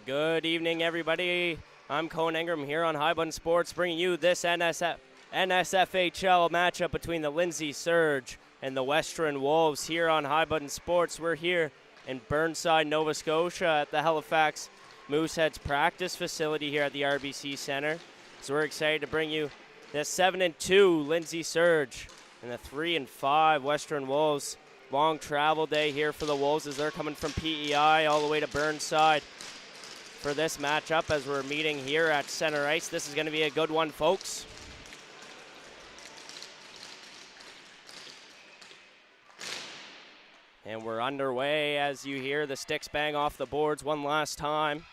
Good evening, everybody. I'm Cohen Ingram here on High Button Sports, bringing you this NSFHL matchup between the Lindsay Surge and the Western Wolves here on High Button Sports. We're here in Burnside, Nova Scotia at the Halifax Mooseheads practice facility here at the RBC Centre. So we're excited to bring you the 7-2 Lindsay Surge and the 3-5 Western Wolves. Long travel day here for the Wolves as they're coming from PEI all the way to Burnside for this matchup as we're meeting here at center ice. This is going to be a good one, folks. And we're underway as you hear the sticks bang off the boards one last time.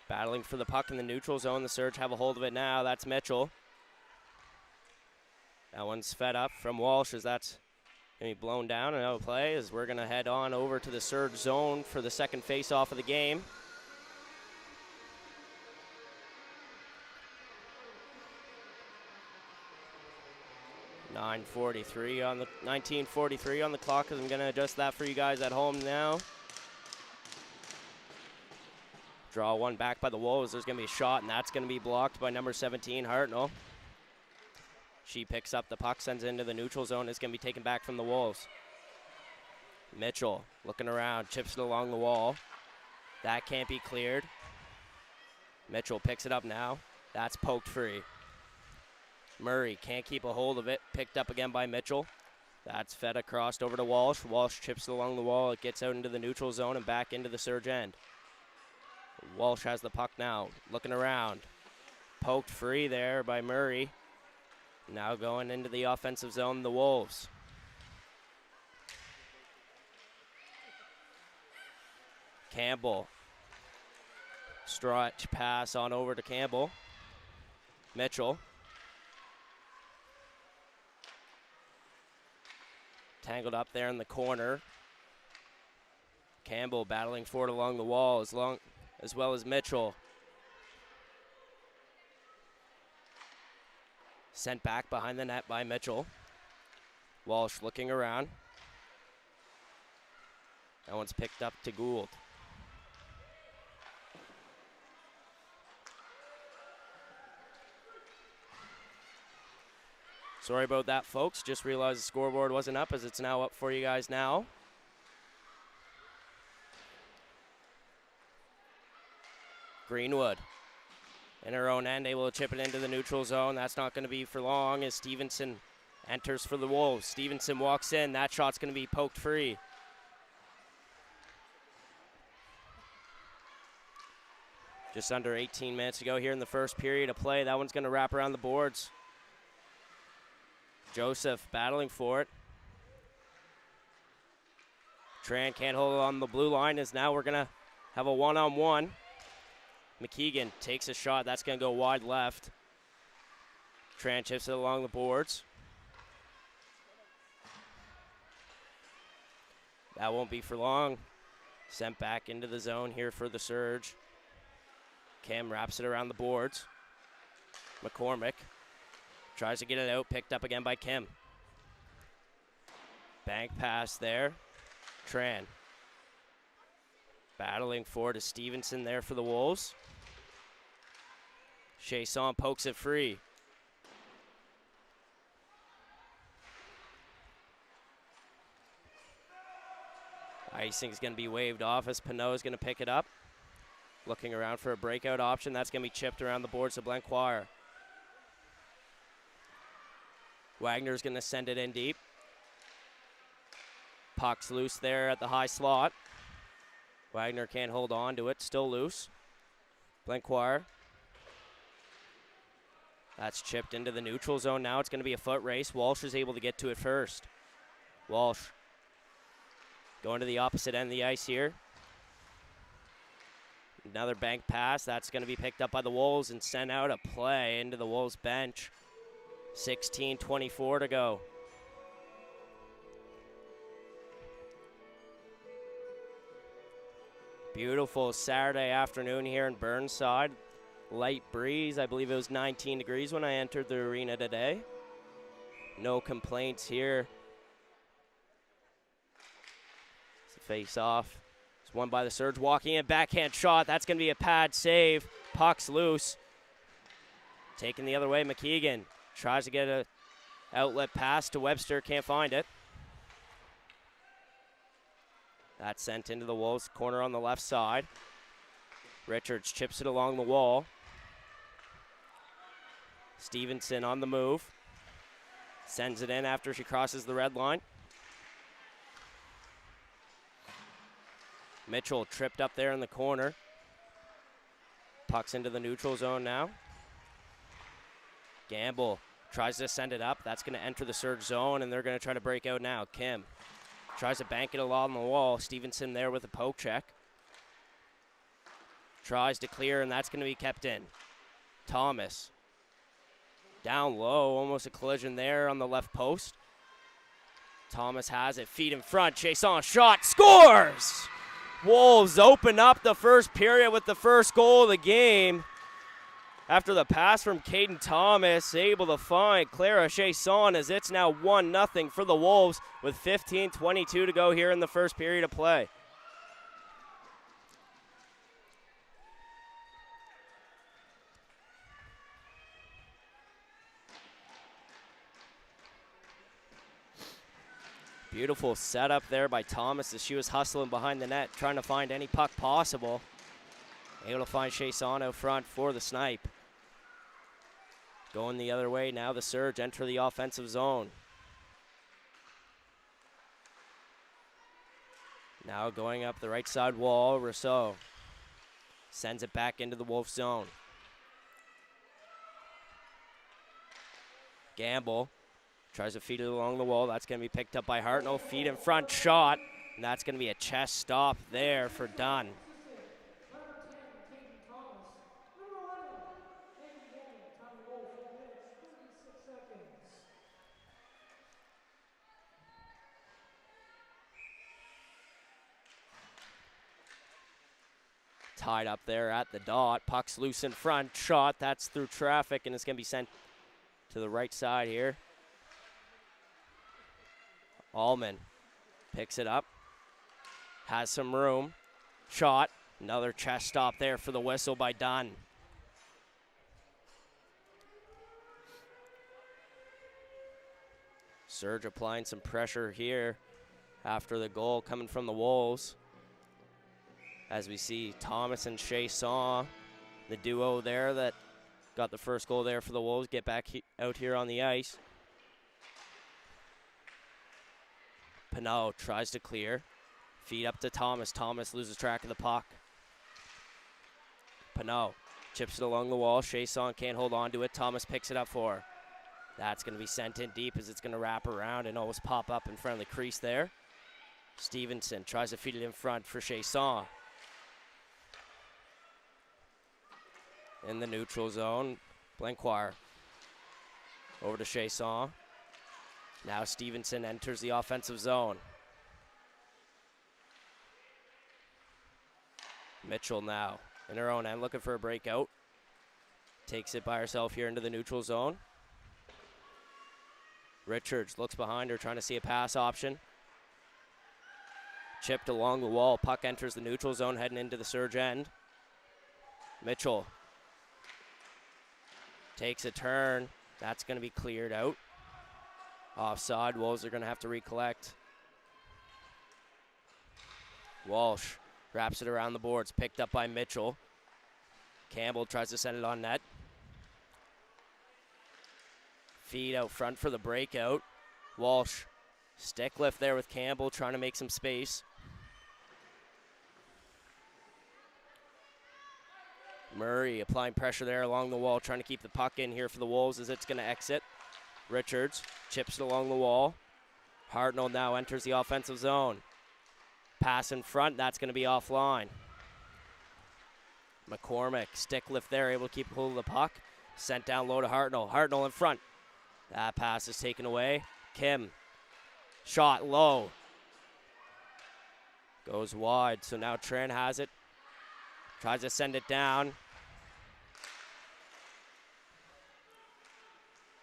Battling for the puck in the neutral zone. The Surge have a hold of it now. That's Mitchell. That one's fed up from Walsh as that's going to be blown down and out of play as we're going to head on over to the Surge zone for the second face-off of the game. .1943 on the clock as I'm going to adjust that for you guys at home now. Draw one back by the Wolves. There's going to be a shot, and that's going to be blocked by number 17, Hartnell. She picks up the puck, sends it into the neutral zone. It's going to be taken back from the Wolves. Mitchell looking around, chips it along the wall. That can't be cleared. Mitchell picks it up now. That's poked free. Murray can't keep a hold of it. Picked up again by Mitchell. That's fed across over to Walsh. Walsh chips it along the wall. It gets out into the neutral zone and back into the Surge end. Walsh has the puck now. Looking around. Poked free there by Murray. Now going into the offensive zone, the Wolves. Campbell. Stretch pass on over to Campbell. Mitchell. Tangled up there in the corner. Campbell battling for it along the wall as well as Mitchell. Sent back behind the net by Mitchell. Walsh looking around. That one's picked up to Gould. Sorry about that, folks. Just realized the scoreboard wasn't up as it's now up for you guys now. Greenwood. In her own end, able to chip it into the neutral zone. That's not going to be for long as Stevenson enters for the Wolves. Stevenson walks in. That shot's going to be poked free. Just under 18 minutes to go here in the first period of play. That one's going to wrap around the boards. Joseph battling for it. Tran can't hold it on the blue line as now we're going to have a one-on-one. McKeegan takes a shot. That's going to go wide left. Tran chips it along the boards. That won't be for long. Sent back into the zone here for the Surge. Cam wraps it around the boards. McCormick tries to get it out. Picked up again by Kim. Bank pass there. Tran. Battling for to Stevenson there for the Wolves. Chasson pokes it free. Icing's going to be waved off as Pinot is going to pick it up. Looking around for a breakout option. That's going to be chipped around the boards to Blancoire. Wagner's going to send it in deep. Puck's loose there at the high slot. Wagner can't hold on to it. Still loose. Blancoire. That's chipped into the neutral zone. Now it's going to be a foot race. Walsh is able to get to it first. Walsh going to the opposite end of the ice here. Another bank pass. That's going to be picked up by the Wolves and sent out a play into the Wolves bench. 16:24 to go. Beautiful Saturday afternoon here in Burnside. Light breeze. I believe it was 19 degrees when I entered the arena today. No complaints here. face off. It's won by the Surge. Walking in, backhand shot. That's going to be a pad save. Puck's loose. Taking the other way, McKeegan tries to get a outlet pass to Webster. Can't find it. That's sent into the Wolves' corner on the left side. Richards chips it along the wall. Stevenson on the move. Sends it in after she crosses the red line. Mitchell tripped up there in the corner. Puck's into the neutral zone now. Gamble tries to send it up. That's going to enter the Surge zone, and they're going to try to break out now. Kim tries to bank it along the wall. Stevenson there with a poke check. Tries to clear, and that's going to be kept in. Thomas down low, almost a collision there on the left post. Thomas has it, feet in front. Chason shot, scores! Wolves open up the first period with the first goal of the game. After the pass from Caden Thomas, able to find Clara Chason as it's now 1-0 for the Wolves with 15:22 to go here in the first period of play. Beautiful setup there by Thomas as she was hustling behind the net, trying to find any puck possible. Able to find Chason out front for the snipe. Going the other way, now the Surge enter the offensive zone. Now going up the right side wall, Rousseau sends it back into the Wolf zone. Gamble tries to feed it along the wall. That's going to be picked up by Hartnell. Feet in front, shot. And that's going to be a chest stop there for Dunn. Tied up there at the dot. Puck's loose in front. Shot. That's through traffic, and it's going to be sent to the right side here. Allman picks it up. Has some room. Shot. Another chest stop there for the whistle by Dunn. Surge applying some pressure here after the goal coming from the Wolves. As we see Thomas and Chason, the duo there that got the first goal there for the Wolves, get back out here on the ice. Pinot tries to clear. Feed up to Thomas. Thomas loses track of the puck. Pinot chips it along the wall. Chason can't hold on to it. Thomas picks it up for her. That's going to be sent in deep as it's going to wrap around and almost pop up in front of the crease there. Stevenson tries to feed it in front for Chason. In the neutral zone, Blanquire over to Chason. Now Stevenson enters the offensive zone. Mitchell now in her own end looking for a breakout. Takes it by herself here into the neutral zone. Richards looks behind her trying to see a pass option. Chipped along the wall. Puck enters the neutral zone heading into the Surge end. Mitchell takes a turn. That's going to be cleared out. Offside. Wolves are going to have to recollect. Walsh wraps it around the boards. Picked up by Mitchell. Campbell tries to send it on net. Feed out front for the breakout. Walsh stick lift there with Campbell trying to make some space. Murray applying pressure there along the wall, trying to keep the puck in here for the Wolves as it's going to exit. Richards chips it along the wall. Hartnell now enters the offensive zone. Pass in front, that's going to be offline. McCormick, stick lift there, able to keep hold of the puck. Sent down low to Hartnell. Hartnell in front. That pass is taken away. Kim, shot low. Goes wide, so now Tran has it. Tries to send it down.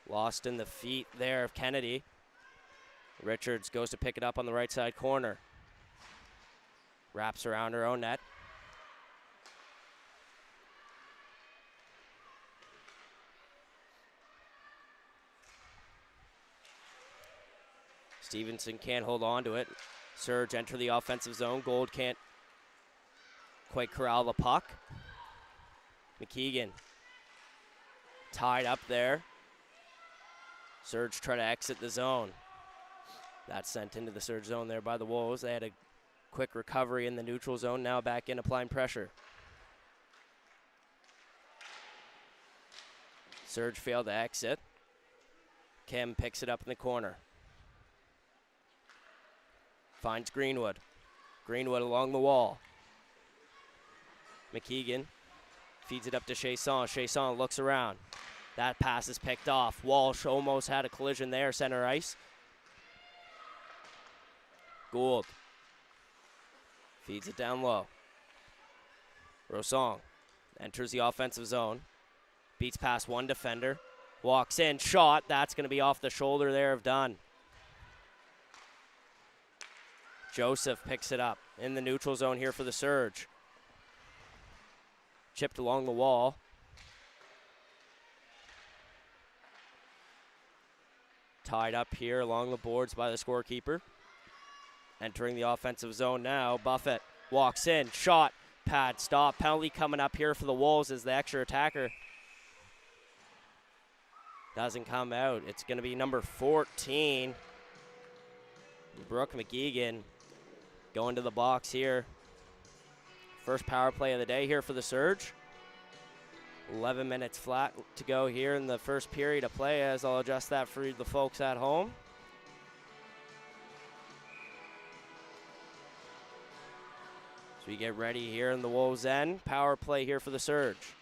Lost in the feet there of Kennedy. Richards goes to pick it up on the right side corner. Wraps around her own net. Stevenson can't hold on to it. Surge enter the offensive zone. Gold can't quite corral the puck. McKeegan tied up there. Surge try to exit the zone. That's sent into the Surge zone there by the Wolves. They had a quick recovery in the neutral zone. Now back in applying pressure. Surge failed to exit. Kim picks it up in the corner. Finds Greenwood. Greenwood along the wall. McKeegan feeds it up to Chasson. Chasson looks around. That pass is picked off. Walsh almost had a collision there, center ice. Gould feeds it down low. Rosong enters the offensive zone. Beats past one defender. Walks in, shot. That's going to be off the shoulder there of Dunn. Joseph picks it up in the neutral zone here for the Surge. Chipped along the wall. Tied up here along the boards by the scorekeeper. Entering the offensive zone now. Buffett walks in, shot, pad, stop. Penalty coming up here for the Wolves as the extra attacker doesn't come out. It's going to be number 14, Brooke McGeegan, going to the box here. First power play of the day here for the Surge. 11 minutes flat to go here in the first period of play, as I'll adjust that for the folks at home. So we get ready here in the Wolves' end. Power play here for the Surge.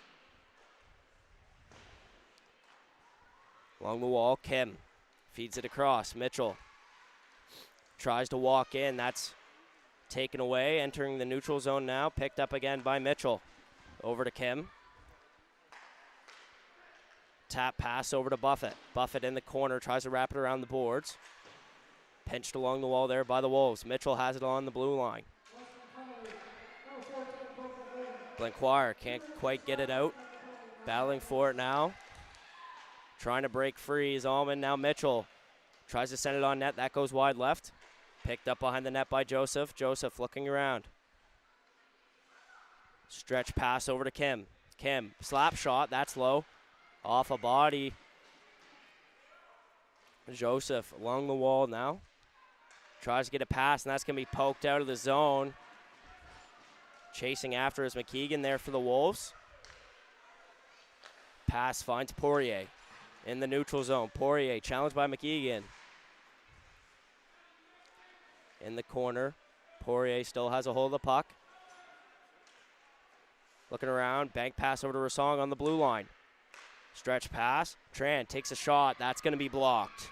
Along the wall, Kim feeds it across. Mitchell tries to walk in. That's taken away. Entering the neutral zone now. Picked up again by Mitchell. Over to Kim. Tap pass over to Buffett. Buffett in the corner. Tries to wrap it around the boards. Pinched along the wall there by the Wolves. Mitchell has it on the blue line. Blanquire can't quite get it out. Battling for it now. Trying to break free is Allman. Now Mitchell tries to send it on net. That goes wide left. Picked up behind the net by Joseph. Joseph looking around. Stretch pass over to Kim. Kim, slap shot. That's low. Off a body. Joseph along the wall now. Tries to get a pass, and that's going to be poked out of the zone. Chasing after is McKeegan there for the Wolves. Pass finds Poirier in the neutral zone. Poirier challenged by McKeegan. In the corner, Poirier still has a hold of the puck. Looking around, bank pass over to Rosong on the blue line. Stretch pass, Tran takes a shot, that's going to be blocked.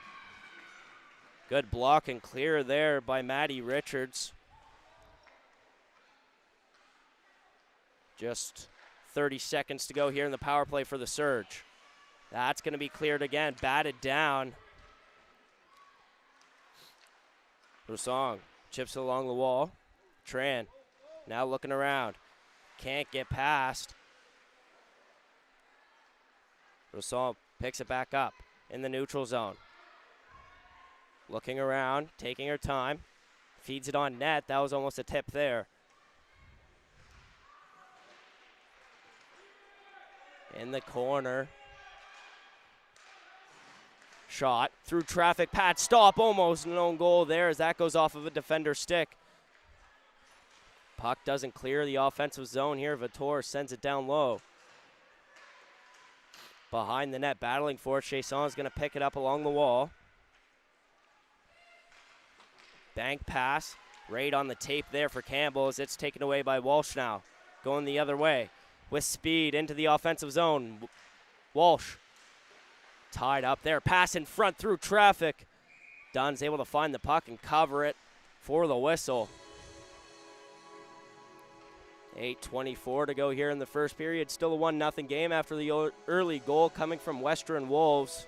Good block and clear there by Maddie Richards. Just 30 seconds to go here in the power play for the Surge. That's going to be cleared again, batted down. Rosong chips it along the wall. Tran now looking around. Can't get past. Rosong picks it back up in the neutral zone. Looking around, taking her time. Feeds it on net. That was almost a tip there. In the corner. Shot through traffic. Pat stop. Almost an own goal there as that goes off of a defender's stick. Puck doesn't clear the offensive zone here. Vitor sends it down low. Behind the net, battling for it. Chasson is going to pick it up along the wall. Bank pass. Right on the tape there for Campbell as it's taken away by Walsh now. Going the other way with speed into the offensive zone. Walsh tied up there. Pass in front through traffic. Dunn's able to find the puck and cover it for the whistle. 8:24 to go here in the first period. Still a 1-0 game after the early goal coming from Western Wolves.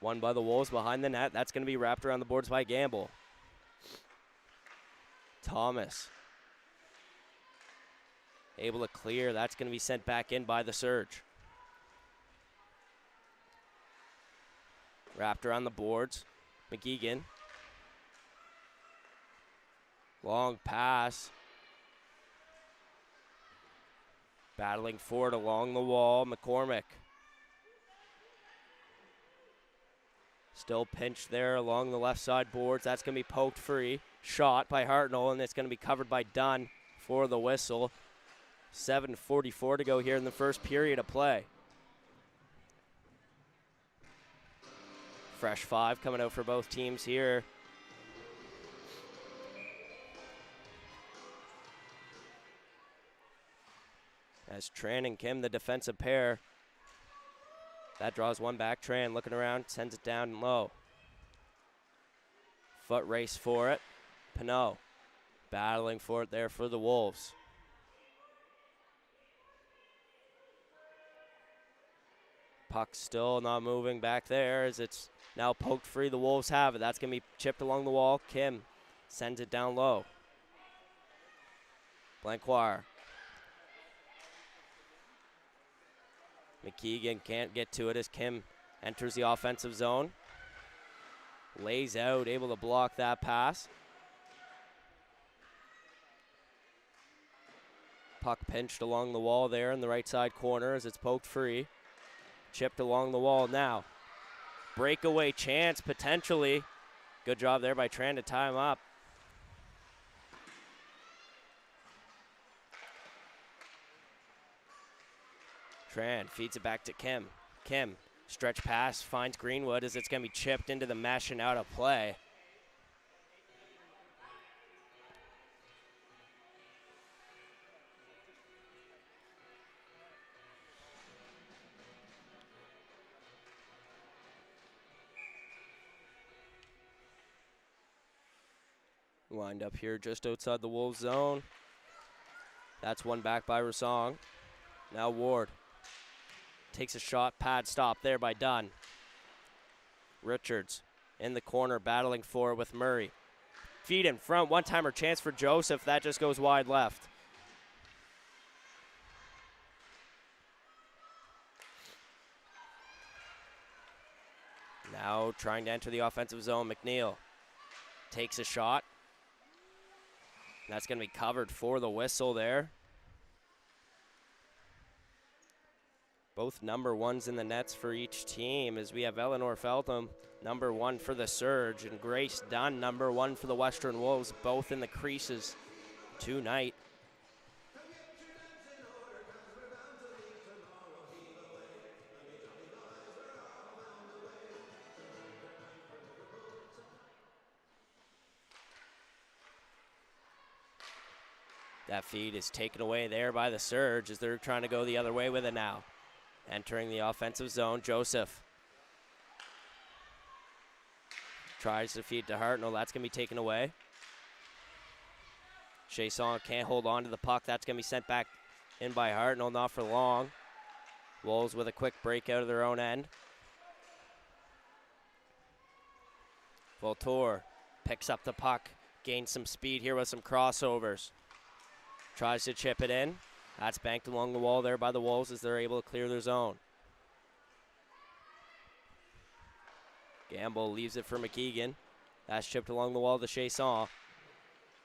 Won by the Wolves behind the net. That's going to be wrapped around the boards by Gamble. Thomas able to clear. That's going to be sent back in by the Surge. Wrapped around the boards. McGeegan. Long pass. Battling for it along the wall. McCormick. Still pinched there along the left side boards. That's going to be poked free. Shot by Hartnell, and it's going to be covered by Dunn for the whistle. 7:44 to go here in the first period of play. Fresh 5 coming out for both teams here. As Tran and Kim, the defensive pair. That draws one back. Tran looking around, sends it down low. Foot race for it. Pinot battling for it there for the Wolves. Puck still not moving back there as it's now poked free. The Wolves have it. That's going to be chipped along the wall. Kim sends it down low. Blancoire. McKeegan can't get to it as Kim enters the offensive zone. Lays out, able to block that pass. Puck pinched along the wall there in the right side corner as it's poked free. Chipped along the wall now. Breakaway chance potentially. Good job there by Tran to tie him up. Tran feeds it back to Kim. Kim, stretch pass, finds Greenwood as it's going to be chipped into the mesh and out of play. Lined up here just outside the Wolves zone. That's one back by Rasong. Now Ward takes a shot, pad stop there by Dunn. Richards in the corner battling for it with Murray. Feed in front, one-timer chance for Joseph. That just goes wide left. Now trying to enter the offensive zone, McNeil takes a shot. That's going to be covered for the whistle there. Both number ones in the nets for each team as we have Eleanor Feltham, number 1 for the Surge, and Grace Dunn, number 1 for the Western Wolves, both in the creases tonight. That feed is taken away there by the Surge as they're trying to go the other way with it now. Entering the offensive zone, Joseph tries to feed to Hartnell. That's going to be taken away. Chasson can't hold on to the puck. That's going to be sent back in by Hartnell, not for long. Wolves with a quick break out of their own end. Voltor picks up the puck, gains some speed here with some crossovers. Tries to chip it in. That's banked along the wall there by the Wolves as they're able to clear their zone. Gamble leaves it for McKeegan. That's chipped along the wall to Chasson.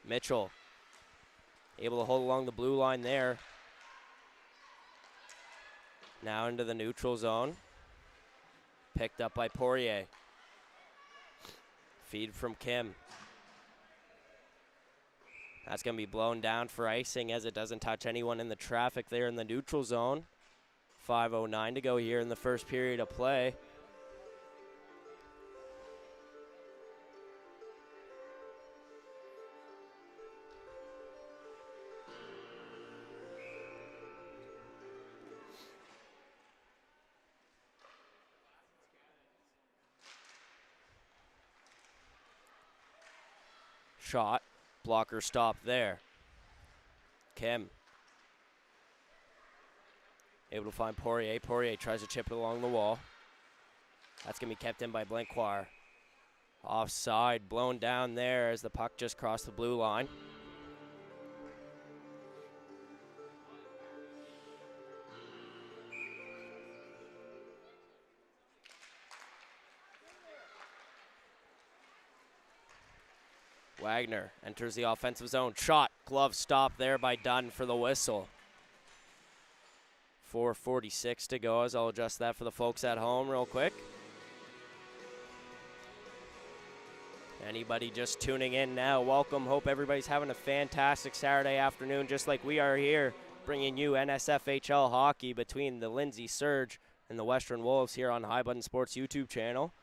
Mitchell able to hold along the blue line there. Now into the neutral zone. Picked up by Poirier. Feed from Kim. That's going to be blown down for icing as it doesn't touch anyone in the traffic there in the neutral zone. 5:09 to go here in the first period of play. Shot. Blocker stop there. Kim able to find Poirier. Poirier tries to chip it along the wall. That's going to be kept in by Blancoire. Offside, blown down there as the puck just crossed the blue line. Wagner enters the offensive zone. Shot, glove stop there by Dunn for the whistle. 4:46 to go, as I'll adjust that for the folks at home real quick. Anybody just tuning in now, welcome. Hope everybody's having a fantastic Saturday afternoon, just like we are here, bringing you NSFHL hockey between the Lindsay Surge and the Western Wolves here on High Button Sports YouTube channel.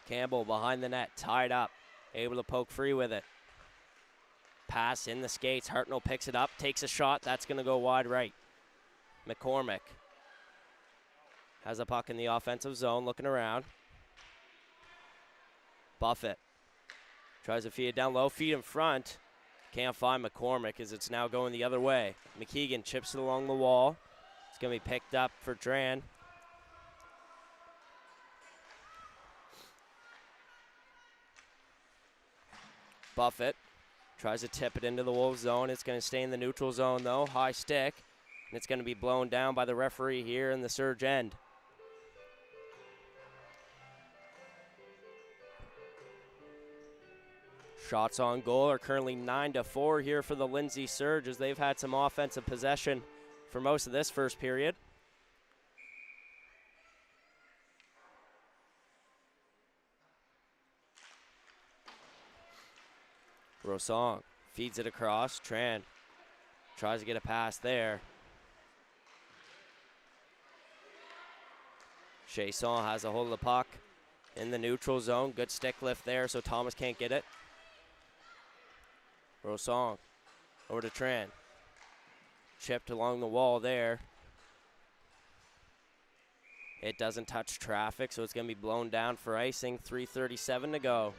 Campbell behind the net, tied up, able to poke free with it. Pass in the skates, Hartnell picks it up, takes a shot, that's going to go wide right. McCormick has a puck in the offensive zone, looking around. Buffett tries to feed it down low, feet in front. Can't find McCormick as it's now going the other way. McKeegan chips it along the wall. It's going to be picked up for Dran. Buffett tries to tip it into the Wolves zone. It's going to stay in the neutral zone, though. High stick. And it's going to be blown down by the referee here in the Surge end. Shots on goal are currently 9-4 here for the Lindsay Surge, as they've had some offensive possession for most of this first period. Rosong feeds it across. Tran tries to get a pass there. Chasson has a hold of the puck in the neutral zone. Good stick lift there, so Thomas can't get it. Rosong over to Tran. Chipped along the wall there. It doesn't touch traffic, so it's going to be blown down for icing. 3:37 to go.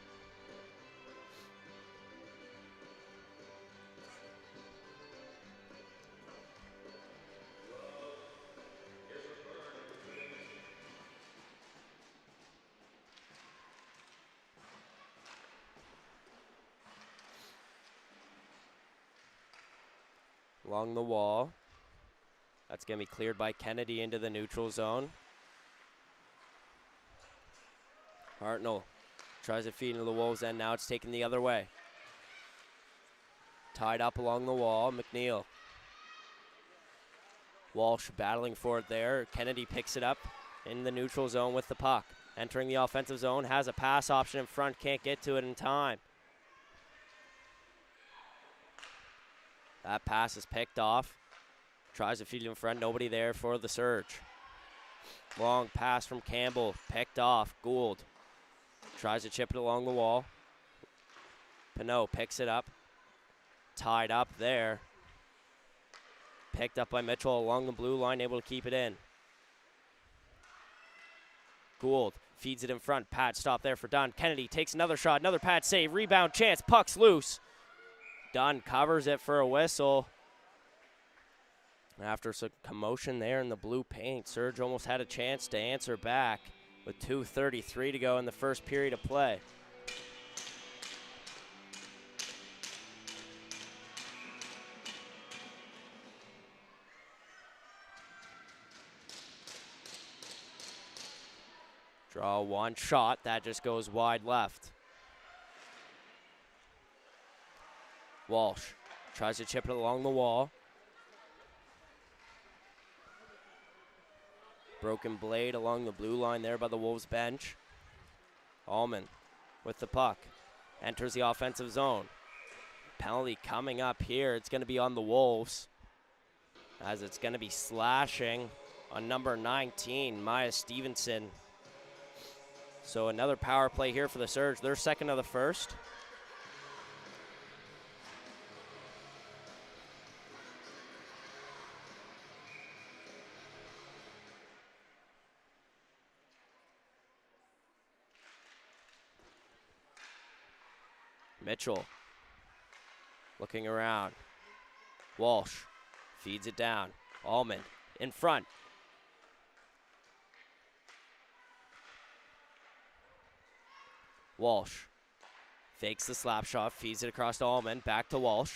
Along the wall. That's going to be cleared by Kennedy into the neutral zone. Hartnell tries to feed into the Wolves end. Now it's taken the other way. Tied up along the wall. McNeil. Walsh battling for it there. Kennedy picks it up in the neutral zone with the puck. Entering the offensive zone. Has a pass option in front. Can't get to it in time. That pass is picked off. Tries to feed it in front. Nobody there for the Surge. Long pass from Campbell. Picked off. Gould tries to chip it along the wall. Pinot picks it up. Tied up there. Picked up by Mitchell along the blue line. Able to keep it in. Gould feeds it in front. Pad stop there for Dunn. Kennedy takes another shot. Another pad save. Rebound chance. Puck's loose. Dunn covers it for a whistle. After some commotion there in the blue paint, Surge almost had a chance to answer back with 2:33 to go in the first period of play. Draw one shot, that just goes wide left. Walsh tries to chip it along the wall. Broken blade along the blue line there by the Wolves bench. Allman with the puck. Enters the offensive zone. Penalty coming up here. It's going to be on the Wolves, as it's going to be slashing on number 19, Maya Stevenson. So another power play here for the Surge. They're second of the first. Mitchell looking around. Walsh feeds it down. Allman in front. Walsh fakes the slap shot, feeds it across to Allman, back to Walsh.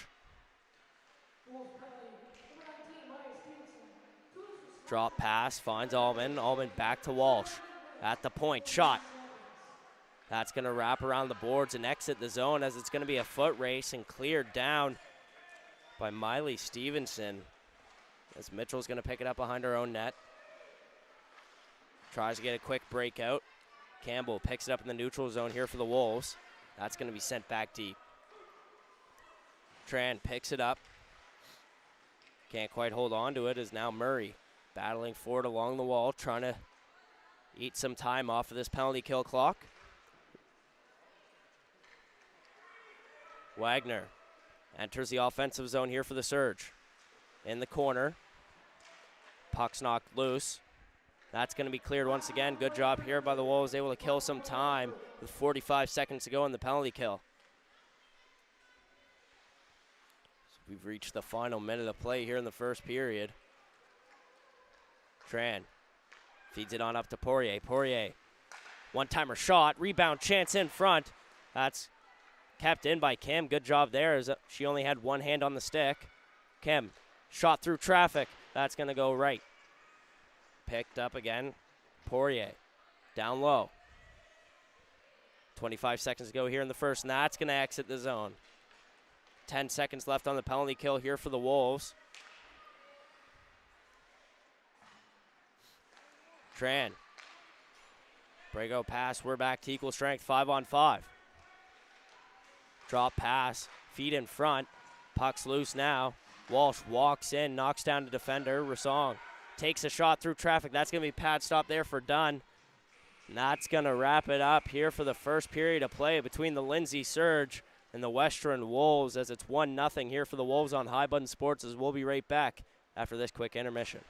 Drop pass, finds Allman. Allman back to Walsh. At the point, shot. That's going to wrap around the boards and exit the zone as it's going to be a foot race and cleared down by Miley Stevenson. As Mitchell's going to pick it up behind her own net. Tries to get a quick breakout. Campbell picks it up in the neutral zone here for the Wolves. That's going to be sent back deep. Tran picks it up. Can't quite hold on to it as now Murray battling forward along the wall, trying to eat some time off of this penalty kill clock. Wagner enters the offensive zone here for the Surge. In the corner. Puck's knocked loose. That's going to be cleared once again. Good job here by the Wolves, able to kill some time with 45 seconds to go in the penalty kill. So we've reached the final minute of play here in the first period. Tran feeds it on up to Poirier. Poirier, one-timer shot, rebound chance in front. That's kept in by Kim. Good job there as she only had one hand on the stick. Kim, shot through traffic. That's going to go right. Picked up again. Poirier, down low. 25 seconds to go here in the first, and that's going to exit the zone. 10 seconds left on the penalty kill here for the Wolves. Tran. Breakout pass. We're back to equal strength. 5-on-5. Drop pass. Feet in front. Puck's loose now. Walsh walks in, knocks down the defender. Rassong takes a shot through traffic. That's going to be pad stop there for Dunn. And that's going to wrap it up here for the first period of play between the Lindsay Surge and the Western Wolves, as it's 1-0 here for the Wolves on High Button Sports, as we'll be right back after this quick intermission.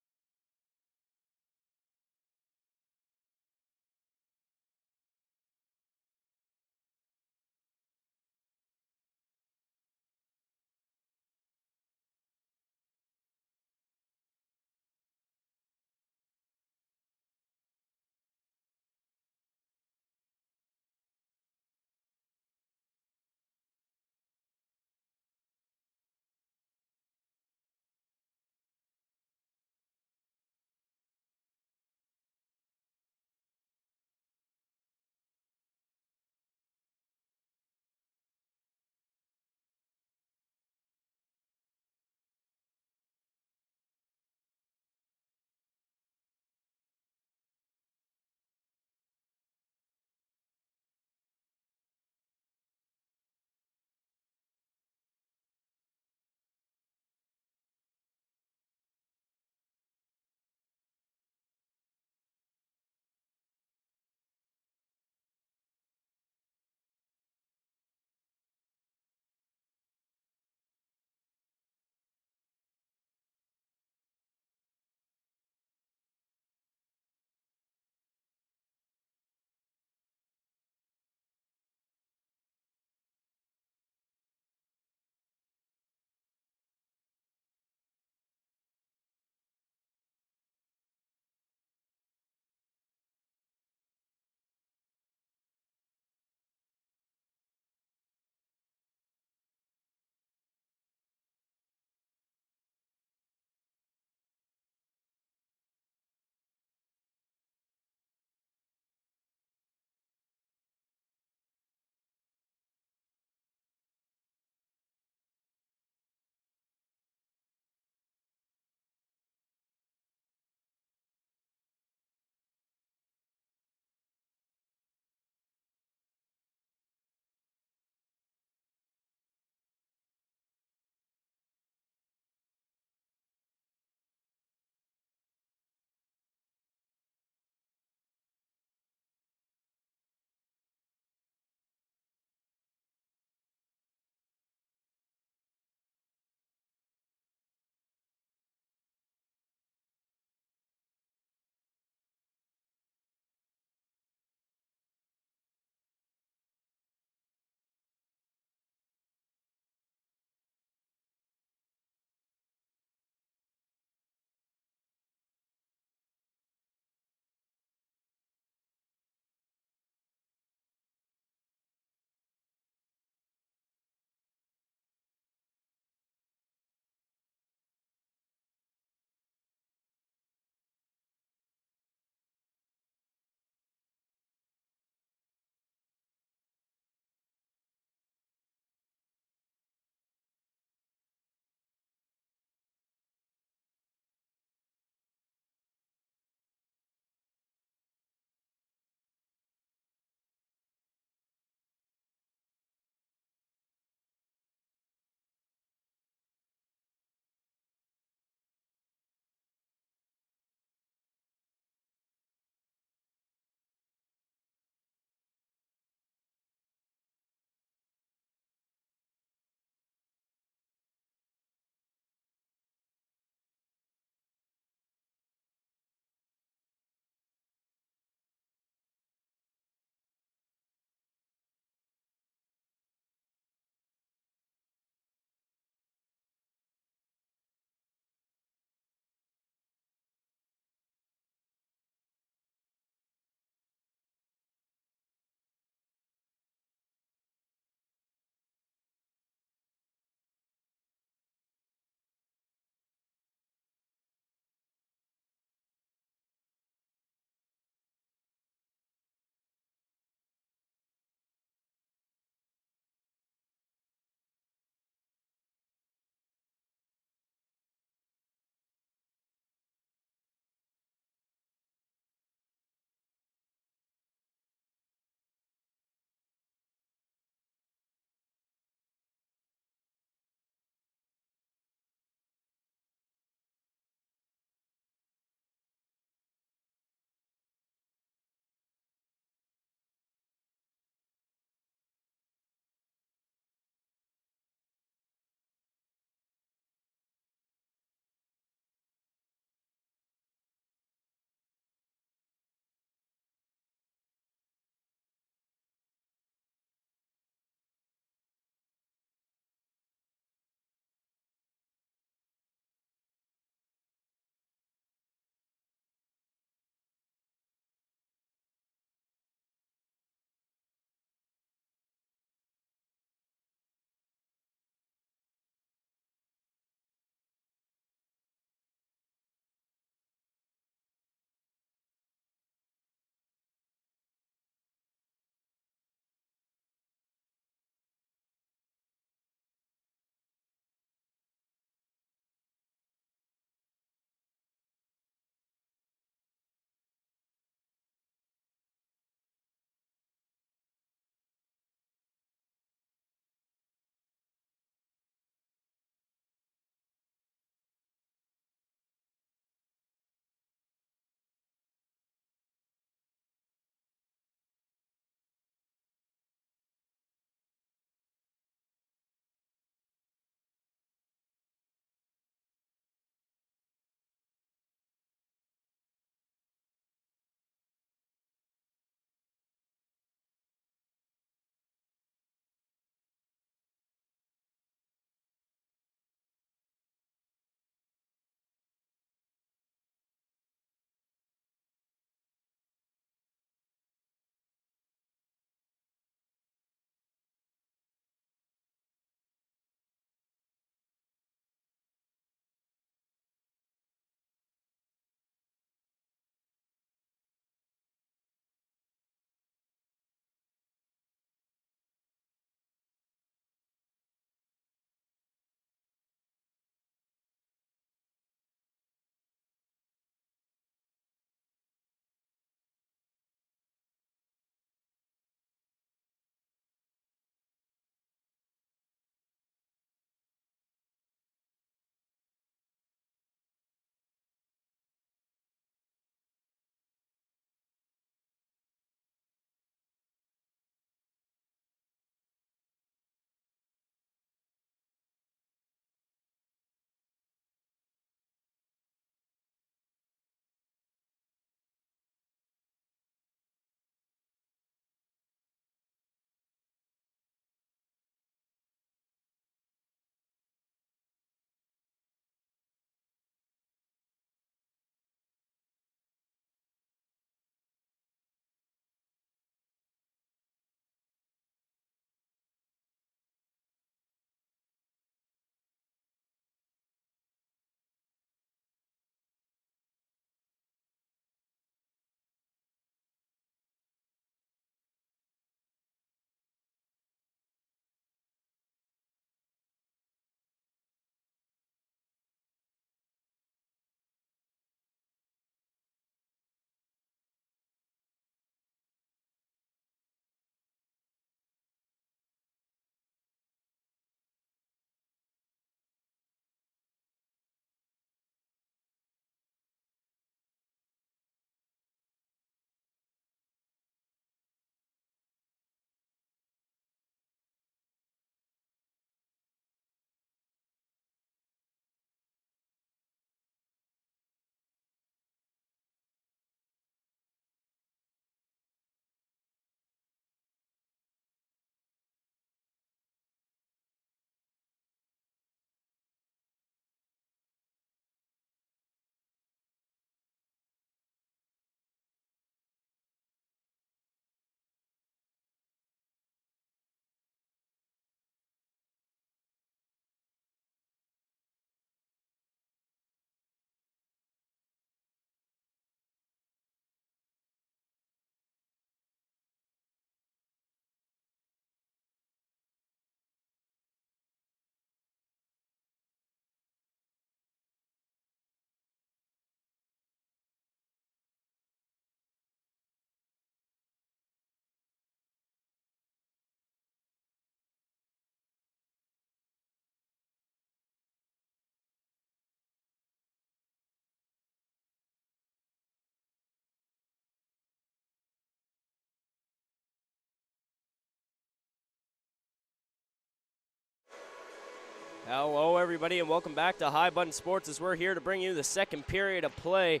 Hello, everybody, and welcome back to High Button Sports as we're here to bring you the second period of play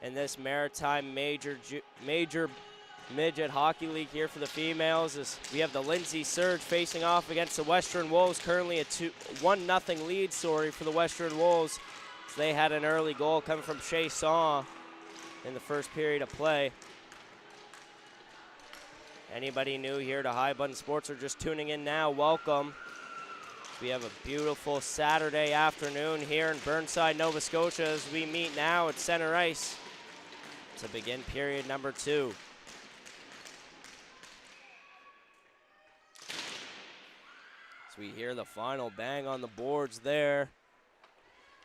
in this Maritime Major Midget Hockey League here for the females. As we have the Lindsay Surge facing off against the Western Wolves, currently a 1-0 lead, for the Western Wolves. So they had an early goal coming from Shea Saw in the first period of play. Anybody new here to High Button Sports or just tuning in now, welcome. We have a beautiful Saturday afternoon here in Burnside, Nova Scotia as we meet now at center ice to begin period number 2. As we hear the final bang on the boards there,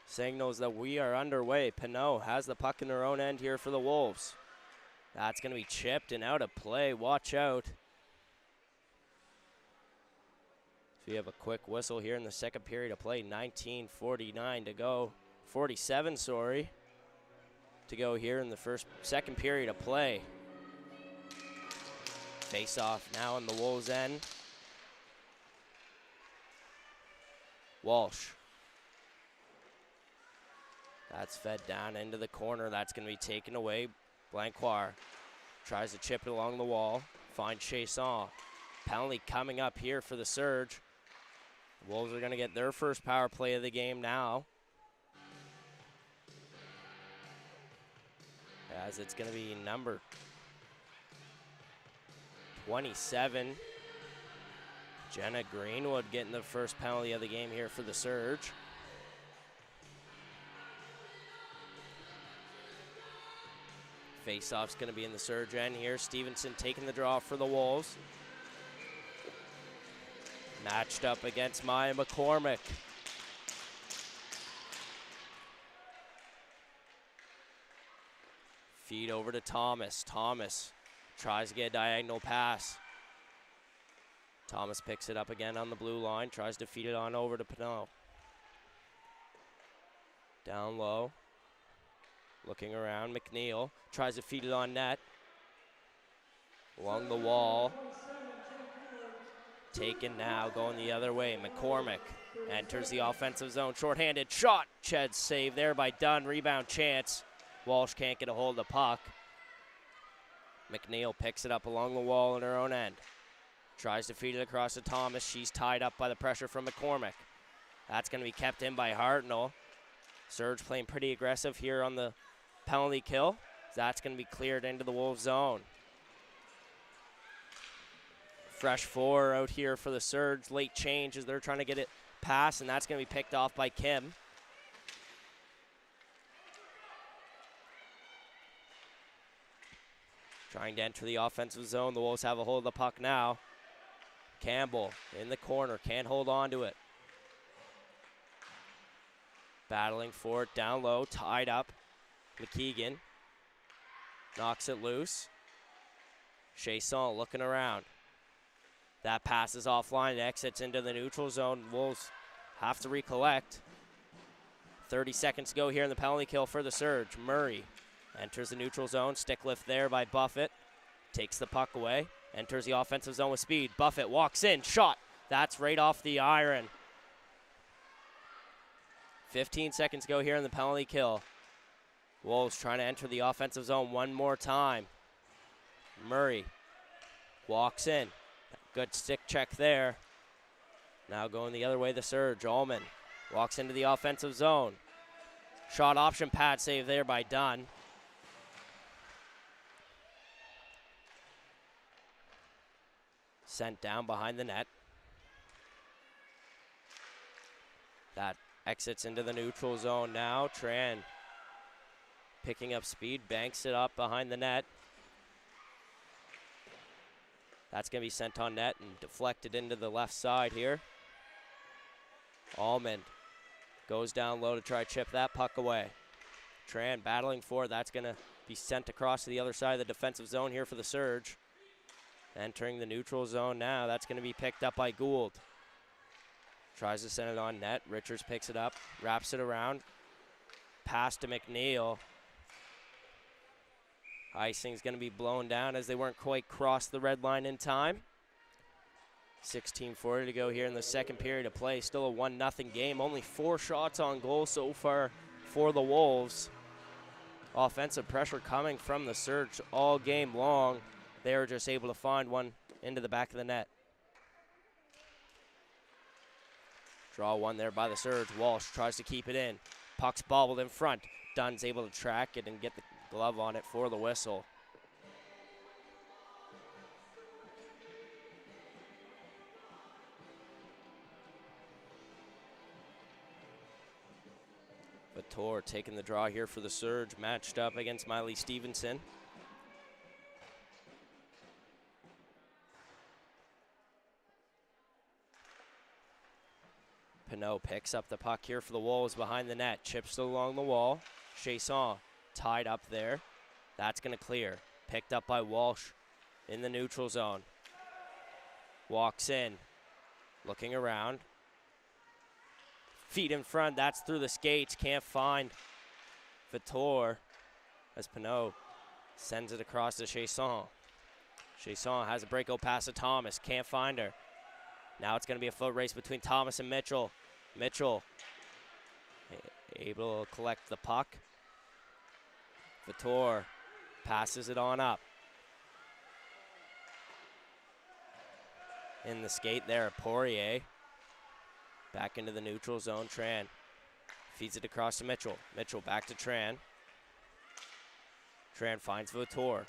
signals that we are underway. Pinot has the puck in their own end here for the Wolves. That's going to be chipped and out of play. Watch out. So we have a quick whistle here in the second period of play. 19:49 to go. 47, sorry, to go here in the second period of play. Face off now on the Wolves' end. Walsh. That's fed down into the corner. That's going to be taken away. Blancoire tries to chip it along the wall. Finds Chasson. Penalty coming up here for the Surge. The Wolves are going to get their first power play of the game now, as it's going to be number 27, Jenna Greenwood, getting the first penalty of the game here for the Surge. Face-off's going to be in the Surge end here. Stevenson taking the draw for the Wolves. Matched up against Maya McCormick. Feed over to Thomas. Thomas tries to get a diagonal pass. Thomas picks it up again on the blue line, tries to feed it on over to Pinot. Down low. Looking around, McNeil tries to feed it on net. Along the wall. Taken now, going the other way. McCormick enters the offensive zone. Shorthanded shot. Ched save there by Dunn. Rebound chance. Walsh can't get a hold of the puck. McNeil picks it up along the wall in her own end. Tries to feed it across to Thomas. She's tied up by the pressure from McCormick. That's going to be kept in by Hartnell. Surge playing pretty aggressive here on the penalty kill. That's going to be cleared into the Wolves zone. Fresh 4 out here for the Surge. Late change as they're trying to get it past, and that's going to be picked off by Kim. Trying to enter the offensive zone. The Wolves have a hold of the puck now. Campbell in the corner, can't hold on to it. Battling for it down low, tied up. McKeegan knocks it loose. Chasson looking around. That passes offline, exits into the neutral zone. Wolves have to recollect. 30 seconds to go here in the penalty kill for the Surge. Murray enters the neutral zone. Stick lift there by Buffett. Takes the puck away. Enters the offensive zone with speed. Buffett walks in. Shot. That's right off the iron. 15 seconds to go here in the penalty kill. Wolves trying to enter the offensive zone one more time. Murray walks in. Good stick check there. Now going the other way, the Surge. Allman walks into the offensive zone. Shot option pad save there by Dunn. Sent down behind the net. That exits into the neutral zone now. Tran picking up speed, banks it up behind the net. That's going to be sent on net and deflected into the left side here. Almond goes down low to try to chip that puck away. Tran battling for it. That's going to be sent across to the other side of the defensive zone here for the Surge. Entering the neutral zone now. That's going to be picked up by Gould. Tries to send it on net. Richards picks it up, wraps it around. Pass to McNeil. Icing's going to be blown down as they weren't quite crossed the red line in time. 16:40 to go here in the second period of play. Still a 1-0 game. Only 4 shots on goal so far for the Wolves. Offensive pressure coming from the Surge all game long. They were just able to find one into the back of the net. Draw one there by the Surge. Walsh tries to keep it in. Puck's bobbled in front. Dunn's able to track it and get the glove on it for the whistle. Vitor taking the draw here for the Surge, matched up against Miley Stevenson. Pinot picks up the puck here for the Wolves behind the net, chips it along the wall. Chasson tied up there. That's going to clear. Picked up by Walsh in the neutral zone. Walks in, looking around. Feet in front, that's through the skates. Can't find Vitor as Pinot sends it across to Chasson. Chasson has a breakout pass to Thomas, can't find her. Now it's going to be a foot race between Thomas and Mitchell. Mitchell able to collect the puck. Vitor passes it on up. In the skate there, Poirier. Back into the neutral zone, Tran feeds it across to Mitchell. Mitchell back to Tran. Tran finds Vitor.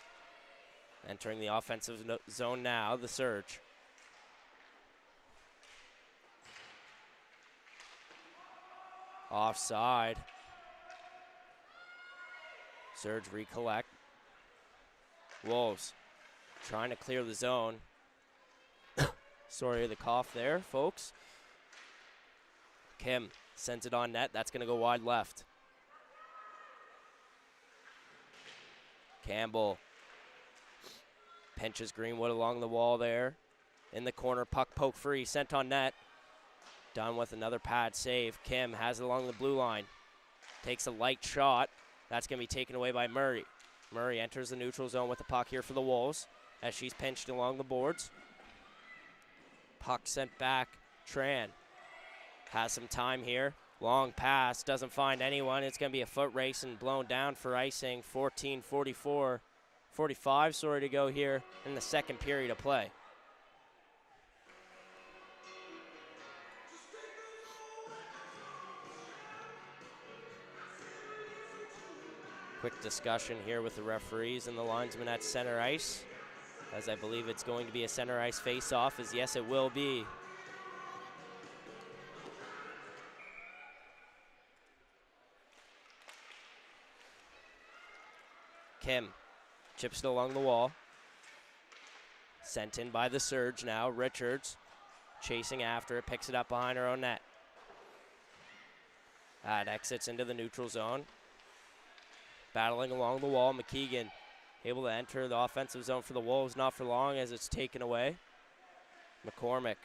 Entering the offensive zone now, the Surge. Offside. Surge recollect. Wolves trying to clear the zone. Sorry, the cough there, folks. Kim sends it on net. That's going to go wide left. Campbell pinches Greenwood along the wall there. In the corner, puck poke free, sent on net. Done with another pad save. Kim has it along the blue line. Takes a light shot. That's going to be taken away by Murray. Murray enters the neutral zone with the puck here for the Wolves as she's pinched along the boards. Puck sent back. Tran has some time here. Long pass, doesn't find anyone. It's going to be a foot race and blown down for icing. 45 to go here in the second period of play. Quick discussion here with the referees and the linesmen at center ice, as I believe it's going to be a center ice face-off, as yes, it will be. Kim chips it along the wall. Sent in by the Surge now. Richards chasing after it, picks it up behind her own net. That exits into the neutral zone. Battling along the wall, McKeegan able to enter the offensive zone for the Wolves, not for long as it's taken away. McCormick.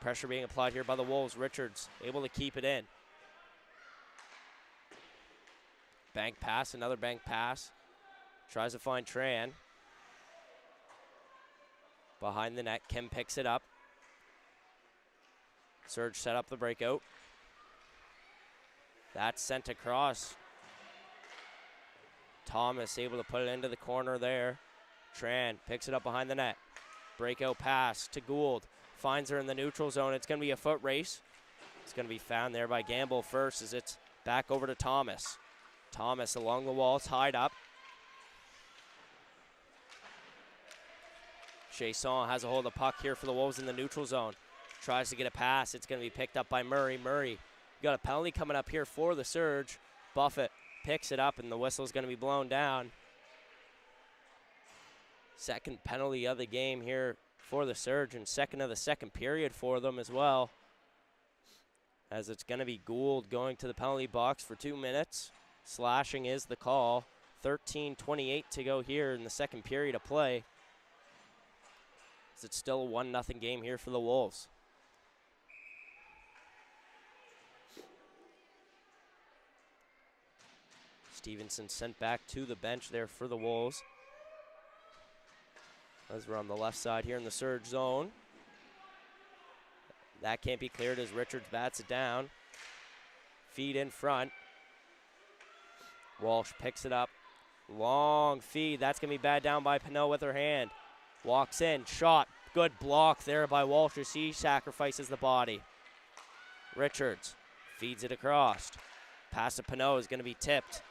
Pressure being applied here by the Wolves. Richards able to keep it in. Bank pass, another bank pass. Tries to find Tran. Behind the net, Kim picks it up. Surge set up the breakout. That's sent across. Thomas able to put it into the corner there. Tran picks it up behind the net. Breakout pass to Gould. Finds her in the neutral zone. It's going to be a foot race. It's going to be found there by Gamble first as it's back over to Thomas. Thomas along the wall, tied up. Chasson has a hold of the puck here for the Wolves in the neutral zone. Tries to get a pass. It's going to be picked up by Murray. Murray got a penalty coming up here for the Surge. Buffett picks it up, and the whistle's going to be blown down. Second penalty of the game here for the Surge, and second of the second period for them as well. As it's going to be Gould going to the penalty box for 2 minutes. Slashing is the call. 13:28 to go here in the second period of play. As it's still a 1-0 game here for the Wolves. Stevenson sent back to the bench there for the Wolves. as we're on the left side here in the surge zone. That can't be cleared as Richards bats it down. Feed in front. Walsh picks it up. Long feed. That's going to be batted down by Pinot with her hand. Walks in. Shot. Good block there by Walsh as she sacrifices the body. Richards feeds it across. Pass to Pinot is going to be tipped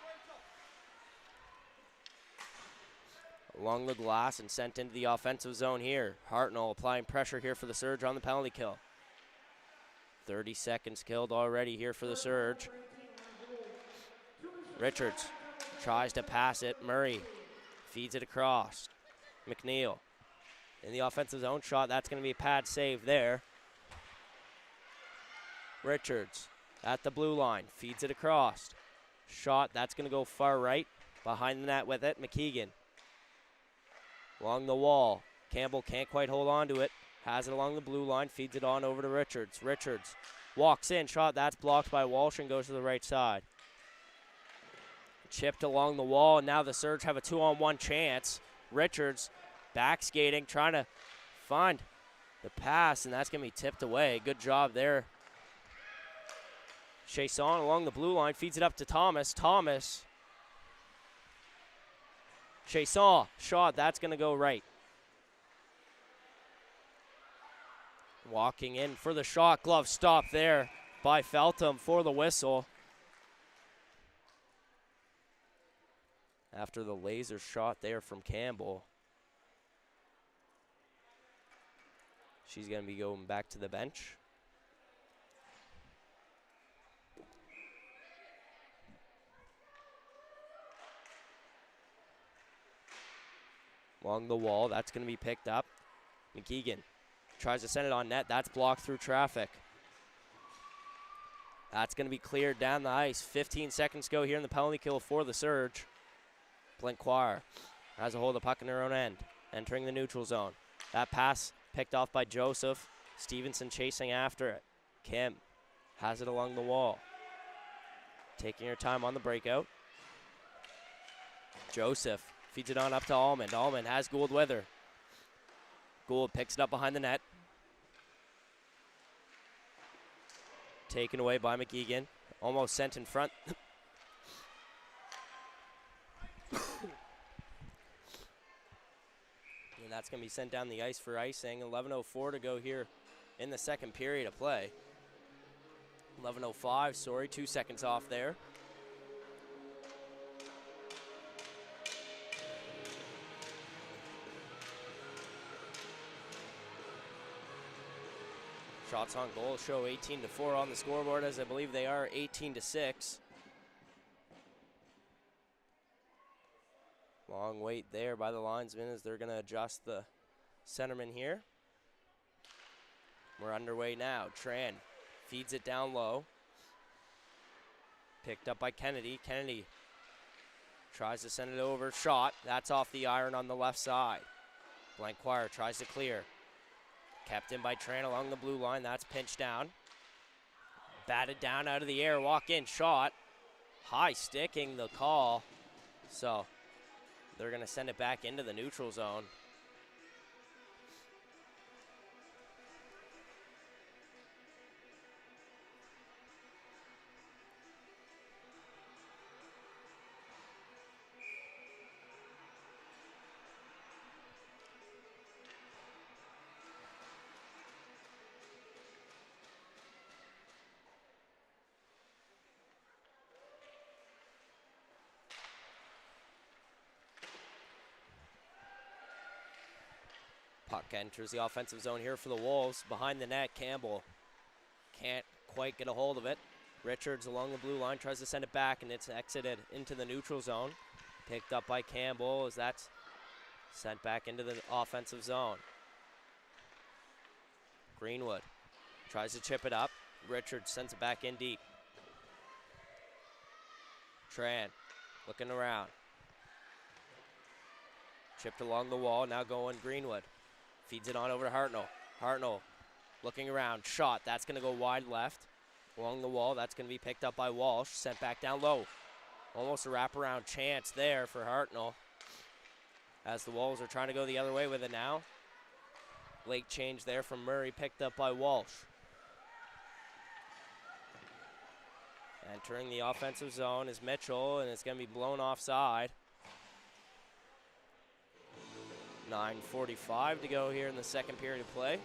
along the glass and sent into the offensive zone here. Hartnell applying pressure here for the Surge on the penalty kill. 30 seconds killed already here for the Surge. Richards tries to pass it. Murray feeds it across. McNeil in the offensive zone. Shot. That's going to be a pad save there. Richards at the blue line. Feeds it across. Shot. That's going to go far right. Behind the net with it. McKeegan along the wall. Campbell can't quite hold on to it. Has it along the blue line. Feeds it on over to Richards. Richards walks in. Shot. That's blocked by Walsh and goes to the right side. Chipped along the wall, and now the Surge have a 2-on-1 chance. Richards back skating, trying to find the pass, and that's going to be tipped away. Good job there. Chasson along the blue line, feeds it up to Thomas. Thomas. Chasson, shot, that's going to go right. Walking in for the shot, glove stop there by Feltham for the whistle. After the laser shot there from Campbell. She's going to be going back to the bench. Along the wall, that's going to be picked up. McKeegan tries to send it on net. That's blocked through traffic. That's going to be cleared down the ice. 15 seconds go here in the penalty kill for the Surge. Blanquire has a hold of the puck in her own end, entering the neutral zone. That pass picked off by Joseph. Stevenson chasing after it. Kim has it along the wall. Taking her time on the breakout. Joseph feeds it on up to Almond. Almond has Gould with her. Gould picks it up behind the net. Taken away by McGeegan. Almost sent in front. And that's going to be sent down the ice for icing. 11:04 to go here in the second period of play. 11:05, sorry, 2 seconds off there. Shots on goal show 18-4 on the scoreboard, as I believe they are 18-6. Long wait there by the linesman as they're going to adjust the centerman here. We're underway now. Tran feeds it down low. Picked up by Kennedy. Kennedy tries to send it over. Shot. That's off the iron on the left side. Blanquire tries to clear. Kept in by Tran along the blue line. That's pinched down. Batted down out of the air. Walk in. Shot. High sticking the call. So they're going to send it back into the neutral zone. Puck enters the offensive zone here for the Wolves. Behind the net, Campbell can't quite get a hold of it. Richards along the blue line tries to send it back, and it's exited into the neutral zone. Picked up by Campbell as that's sent back into the offensive zone. Greenwood tries to chip it up. Richards sends it back in deep. Tran looking around. Chipped along the wall, now going Greenwood. Feeds it on over to Hartnell. Hartnell looking around. Shot. That's going to go wide left. Along the wall. That's going to be picked up by Walsh. Sent back down low. Almost a wraparound chance there for Hartnell. as the Wolves are trying to go the other way with it now. Late change there from Murray, picked up by Walsh. Entering the offensive zone is Mitchell, and it's going to be blown offside. 9:45 to go here in the second period of play.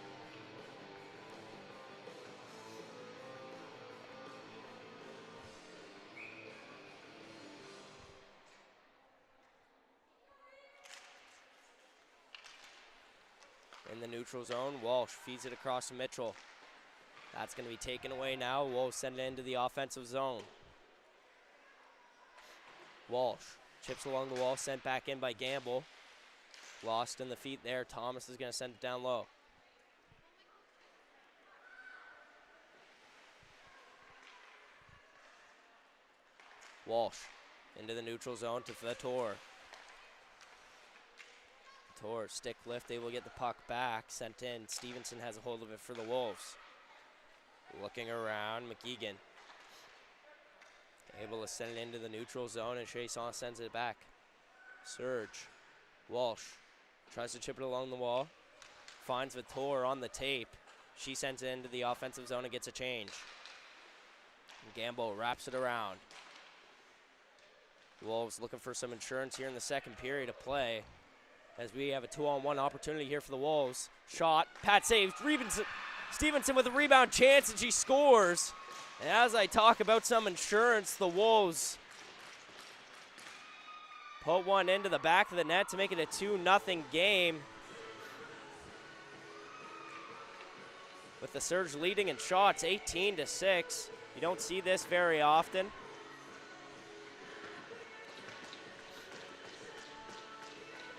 In the neutral zone, Walsh feeds it across to Mitchell. That's going to be taken away now. Wolves send it into the offensive zone. Walsh chips along the wall, sent back in by Gamble. Lost in the feet there. Thomas is going to send it down low. Walsh into the neutral zone to Vitor. Vitor, stick lift, able to get the puck back. Sent in. Stevenson has a hold of it for the Wolves. Looking around, McEgan. Able to send it into the neutral zone, and Chasson sends it back. Surge. Walsh tries to chip it along the wall. Finds Vitor on the tape. She sends it into the offensive zone and gets a change. Gamble wraps it around. Wolves looking for some insurance here in the second period of play, as we have a 2-on-1 opportunity here for the Wolves. Shot, Pat saves, Stevenson with a rebound chance, and she scores. And as I talk about some insurance, the Wolves put one into the back of the net to make it a 2-0 game. With the Surge leading in shots, 18-6. You don't see this very often.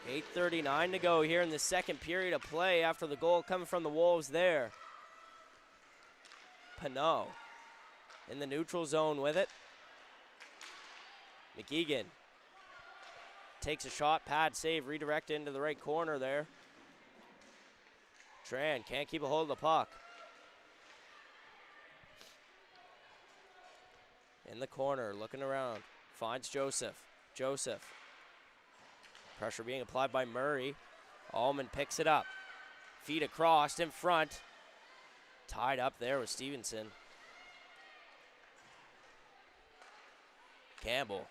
.8:39 to go here in the second period of play after the goal coming from the Wolves there. Pinot in the neutral zone with it. McEgan takes a shot, pad save, redirected into the right corner there. Tran can't keep a hold of the puck. In the corner, looking around, finds Joseph. Joseph. Pressure being applied by Murray. Allman picks it up. Feet across in front. Tied up there with Stevenson. Campbell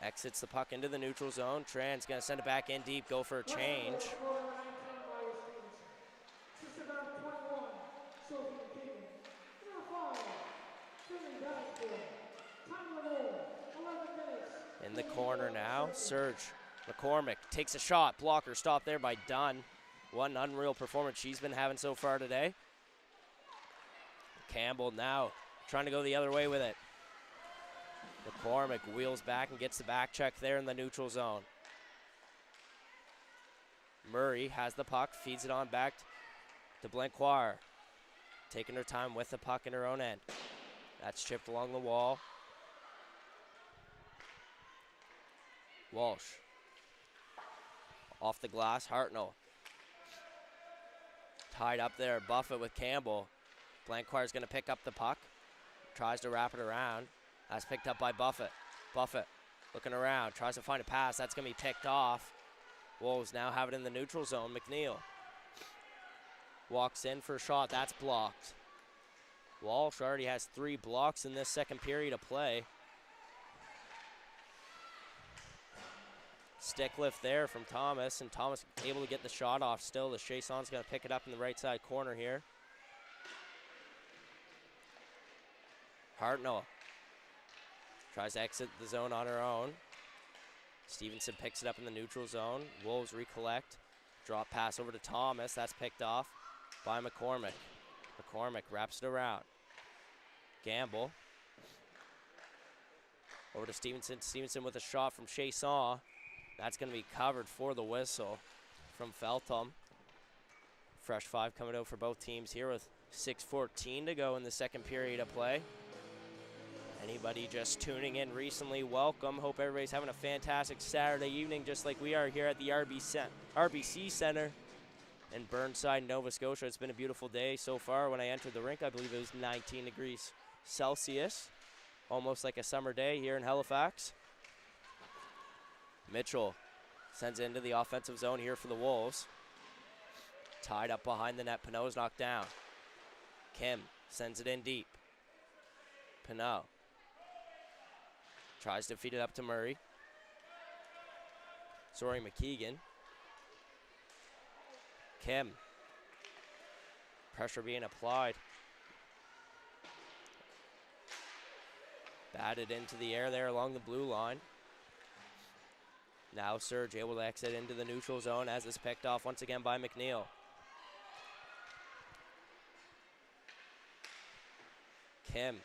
exits the puck into the neutral zone. Tran's going to send it back in deep, go for a change. In the corner now, Surge. McCormick takes a shot. Blocker stop there by Dunn. What an unreal performance she's been having so far today. Campbell now trying to go the other way with it. McCormick wheels back and gets the back check there in the neutral zone. Murray has the puck, feeds it on back to Blancoire. Taking her time with the puck in her own end. That's chipped along the wall. Walsh. Off the glass, Hartnell. Tied up there, Buffett with Campbell. Blancoire's going to pick up the puck. Tries to wrap it around. That's picked up by Buffett. Buffett looking around, tries to find a pass. That's going to be picked off. Wolves now have it in the neutral zone. McNeil walks in for a shot. That's blocked. Walsh already has 3 blocks in this second period of play. Stick lift there from Thomas, and Thomas able to get the shot off still. The Chasson's going to pick it up in the right side corner here. Hartnell tries to exit the zone on her own. Stevenson picks it up in the neutral zone. Wolves recollect. Drop pass over to Thomas. That's picked off by McCormick. McCormick wraps it around. Gamble. Over to Stevenson. Stevenson with a shot from Chasson. That's going to be covered for the whistle from Feltham. Fresh 5 coming out for both teams here with 6:14 to go in the second period of play. Anybody just tuning in recently, welcome. Hope everybody's having a fantastic Saturday evening just like we are here at the RBC Center in Burnside, Nova Scotia. It's been a beautiful day so far. When I entered the rink, I believe it was 19 degrees Celsius. Almost like a summer day here in Halifax. Mitchell Sends it into the offensive zone here for the Wolves. Tied up behind the net. Pinot's knocked down. Kim sends it in deep. Pinot tries to feed it up to Murray. Sorry, McKeegan. Kim. Pressure being applied. Batted into the air there along the blue line. Now Surge able to exit into the neutral zone as it's picked off once again by McNeil. Kim.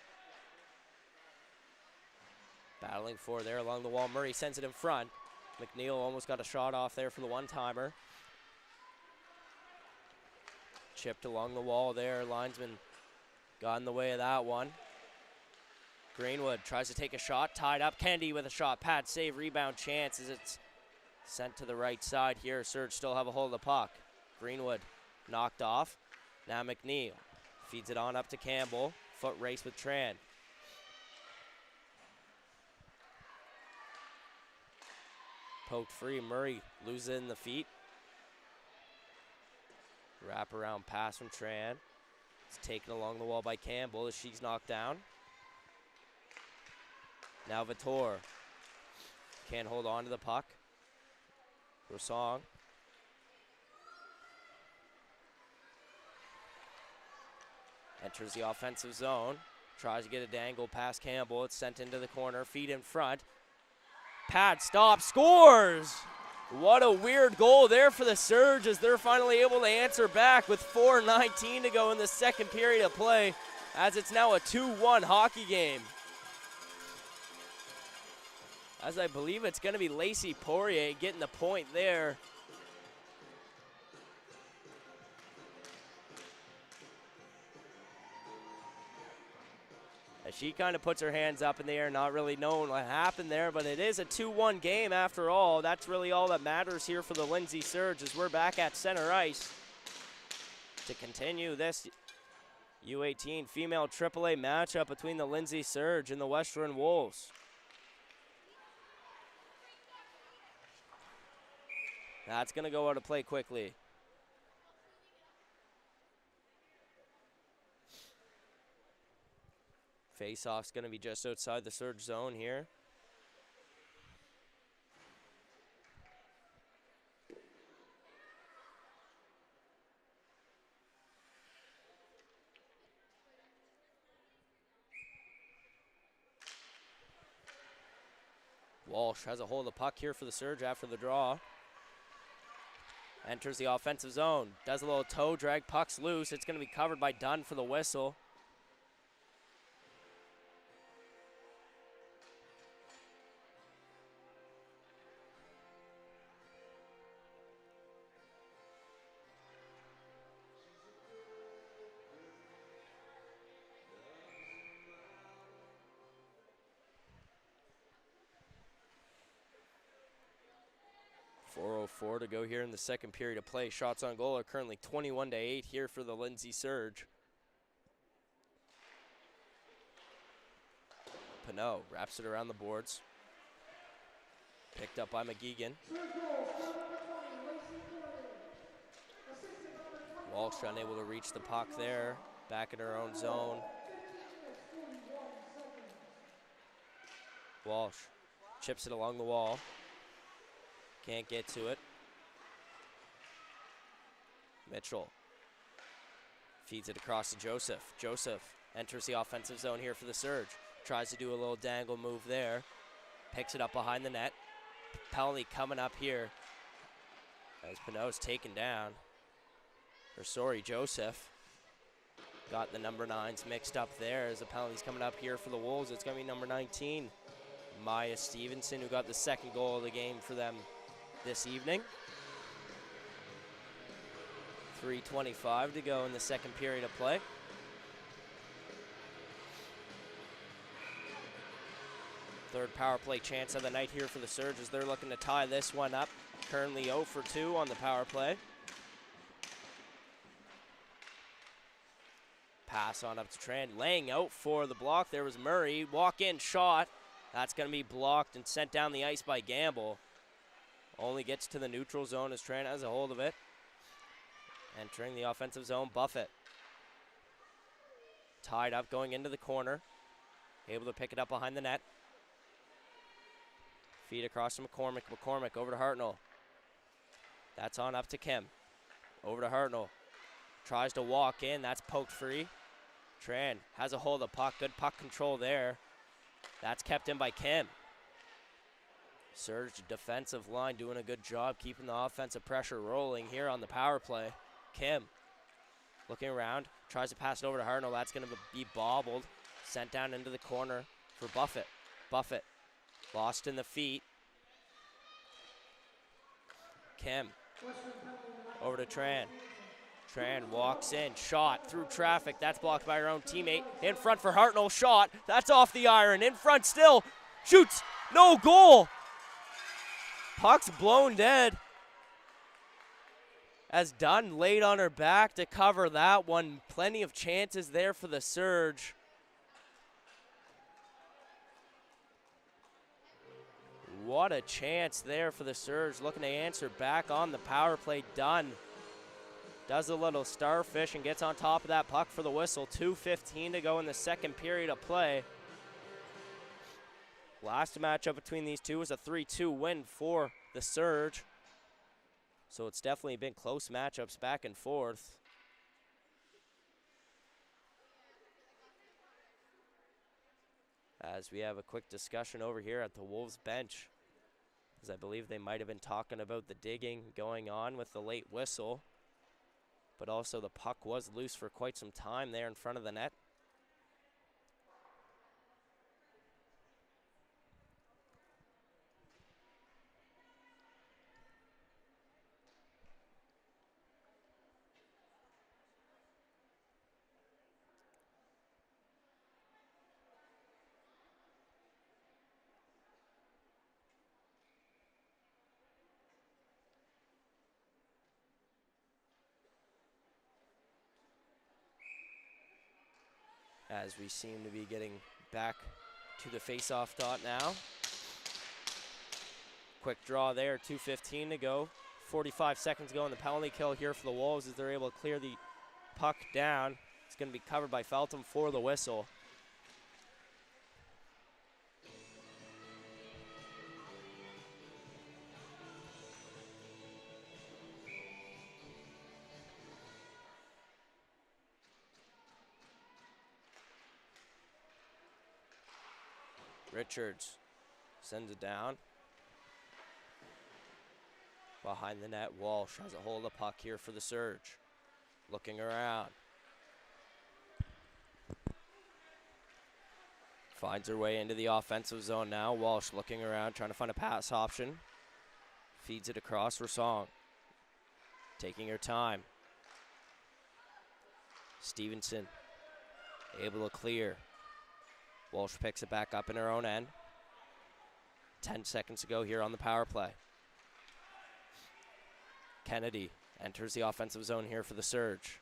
Battling for there along the wall. Murray sends it in front. McNeil almost got a shot off there for the one-timer. Chipped along the wall there. Linesman got in the way of that one. Greenwood tries to take a shot. Tied up. Kennedy with a shot. Pad save. Rebound chance as it's sent to the right side here. Surge still have a hold of the puck. Greenwood knocked off. Now McNeil feeds it on up to Campbell. Foot race with Tran. Poked free. Murray loses it in the feet. Wrap around pass from Tran. It's taken along the wall by Campbell as she's knocked down. Now Vitor can't hold on to the puck. Rosong. Enters the offensive zone. Tries to get a dangle past Campbell. It's sent into the corner. Feet in front. Pad stops. Scores! What a weird goal there for the Surge as they're finally able to answer back with 4:19 to go in the second period of play as it's now a 2-1 hockey game. As I believe it's going to be Lacey Poirier getting the point there. As she kind of puts her hands up in the air, not really knowing what happened there, but it is a 2-1 game after all. That's really all that matters here for the Lindsay Surge as we're back at center ice to continue this U18 female AAA matchup between the Lindsay Surge and the Western Wolves. That's going to go out of play quickly. Face-off's going to be just outside the Surge zone here. Walsh has a hold of the puck here for the Surge after the draw. Enters the offensive zone. Does a little toe drag. Puck's loose. It's going to be covered by Dunn for the whistle. .404 to go here in the second period of play. Shots on goal are currently 21-8 here for the Lindsay Surge. Pinot wraps it around the boards. Picked up by McGeegan. Walsh unable to reach the puck there. Back in her own zone. Walsh chips it along the wall. Can't get to it. Mitchell feeds it across to Joseph. Joseph enters the offensive zone here for the Surge. Tries to do a little dangle move there. Picks it up behind the net. Penalty coming up here as Pinot's taken down. Or sorry, Joseph got the number 9s mixed up there as the penalty's coming up here for the Wolves. It's going to be number 19, Maya Stevenson, who got the second goal of the game for them this evening. 3:25 to go in the second period of play. Third power play chance of the night here for the Surge as they're looking to tie this one up. Currently 0 for 2 on the power play. Pass on up to Tran, laying out for the block. There was Murray, walk-in shot. That's going to be blocked and sent down the ice by Gamble. Only gets to the neutral zone as Tran has a hold of it. Entering the offensive zone, Buffett. Tied up going into the corner. Able to pick it up behind the net. Feed across to McCormick. McCormick over to Hartnell. That's on up to Kim. Over to Hartnell. Tries to walk in. That's poked free. Tran has a hold of the puck. Good puck control there. That's kept in by Kim. Surge defensive line doing a good job keeping the offensive pressure rolling here on the power play. Kim looking around. Tries to pass it over to Hartnell. That's going to be bobbled. Sent down into the corner for Buffett. Buffett lost in the feet. Kim over to Tran. Tran walks in, shot through traffic. That's blocked by her own teammate. In front for Hartnell, shot. That's off the iron. In front still. Shoots. No goal. Puck's blown dead. As Dunn laid on her back to cover that one. Plenty of chances there for the Surge. What a chance there for the Surge. Looking to answer back on the power play. Dunn does a little starfish and gets on top of that puck for the whistle. 2:15 to go in the second period of play. Last matchup between these two was a 3-2 win for the Surge. So it's definitely been close matchups back and forth. As we have a quick discussion over here at the Wolves bench, as I believe they might have been talking about the digging going on with the late whistle, but also the puck was loose for quite some time there in front of the net. As we seem to be getting back to the face-off dot now. Quick draw there, 2:15 to go. 45 seconds to go in the penalty kill here for the Wolves as they're able to clear the puck down. It's going to be covered by Feltham for the whistle. Richards sends it down. Behind the net, Walsh has a hold of the puck here for the Surge. Looking around. Finds her way into the offensive zone now. Walsh looking around, trying to find a pass option. Feeds it across for Song. Taking her time. Stevenson able to clear. Walsh picks it back up in her own end. 10 seconds to go here on the power play. Kennedy enters the offensive zone here for the Surge.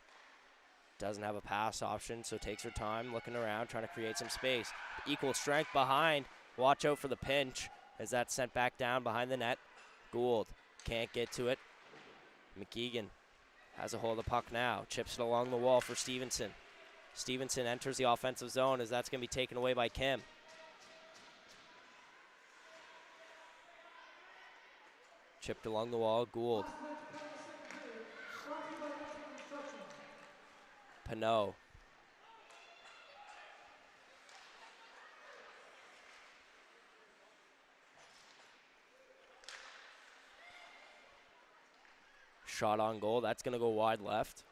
Doesn't have a pass option, so takes her time, looking around, trying to create some space. Equal strength behind. Watch out for the pinch as that's sent back down behind the net. Gould can't get to it. McKeegan has a hold of the puck now. Chips it along the wall for Stevenson. Stevenson enters the offensive zone as that's going to be taken away by Kim. Chipped along the wall, Gould. Pinot. Shot on goal, that's going to go wide left.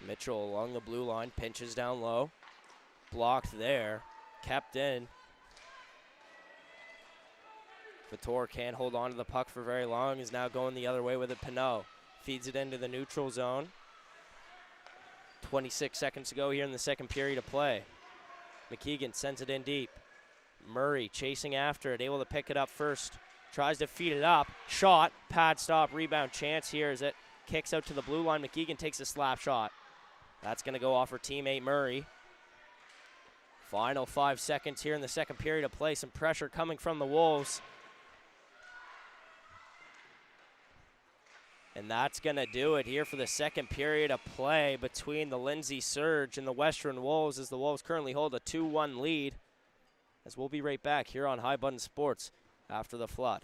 Mitchell along the blue line, pinches down low. Blocked there, kept in. Vitor can't hold on to the puck for very long, is now going the other way with it. Pinot feeds it into the neutral zone. 26 seconds to go here in the second period of play. McKeegan sends it in deep. Murray chasing after it, able to pick it up first. Tries to feed it up. Shot, pad stop, rebound chance here as it kicks out to the blue line. McKeegan takes a slap shot. That's going to go off her teammate Murray. Final 5 seconds here in the second period of play. Some pressure coming from the Wolves. And that's going to do it here for the second period of play between the Lindsay Surge and the Western Wolves, as the Wolves currently hold a 2-1 lead. As we'll be right back here on High Button Sports after the flood.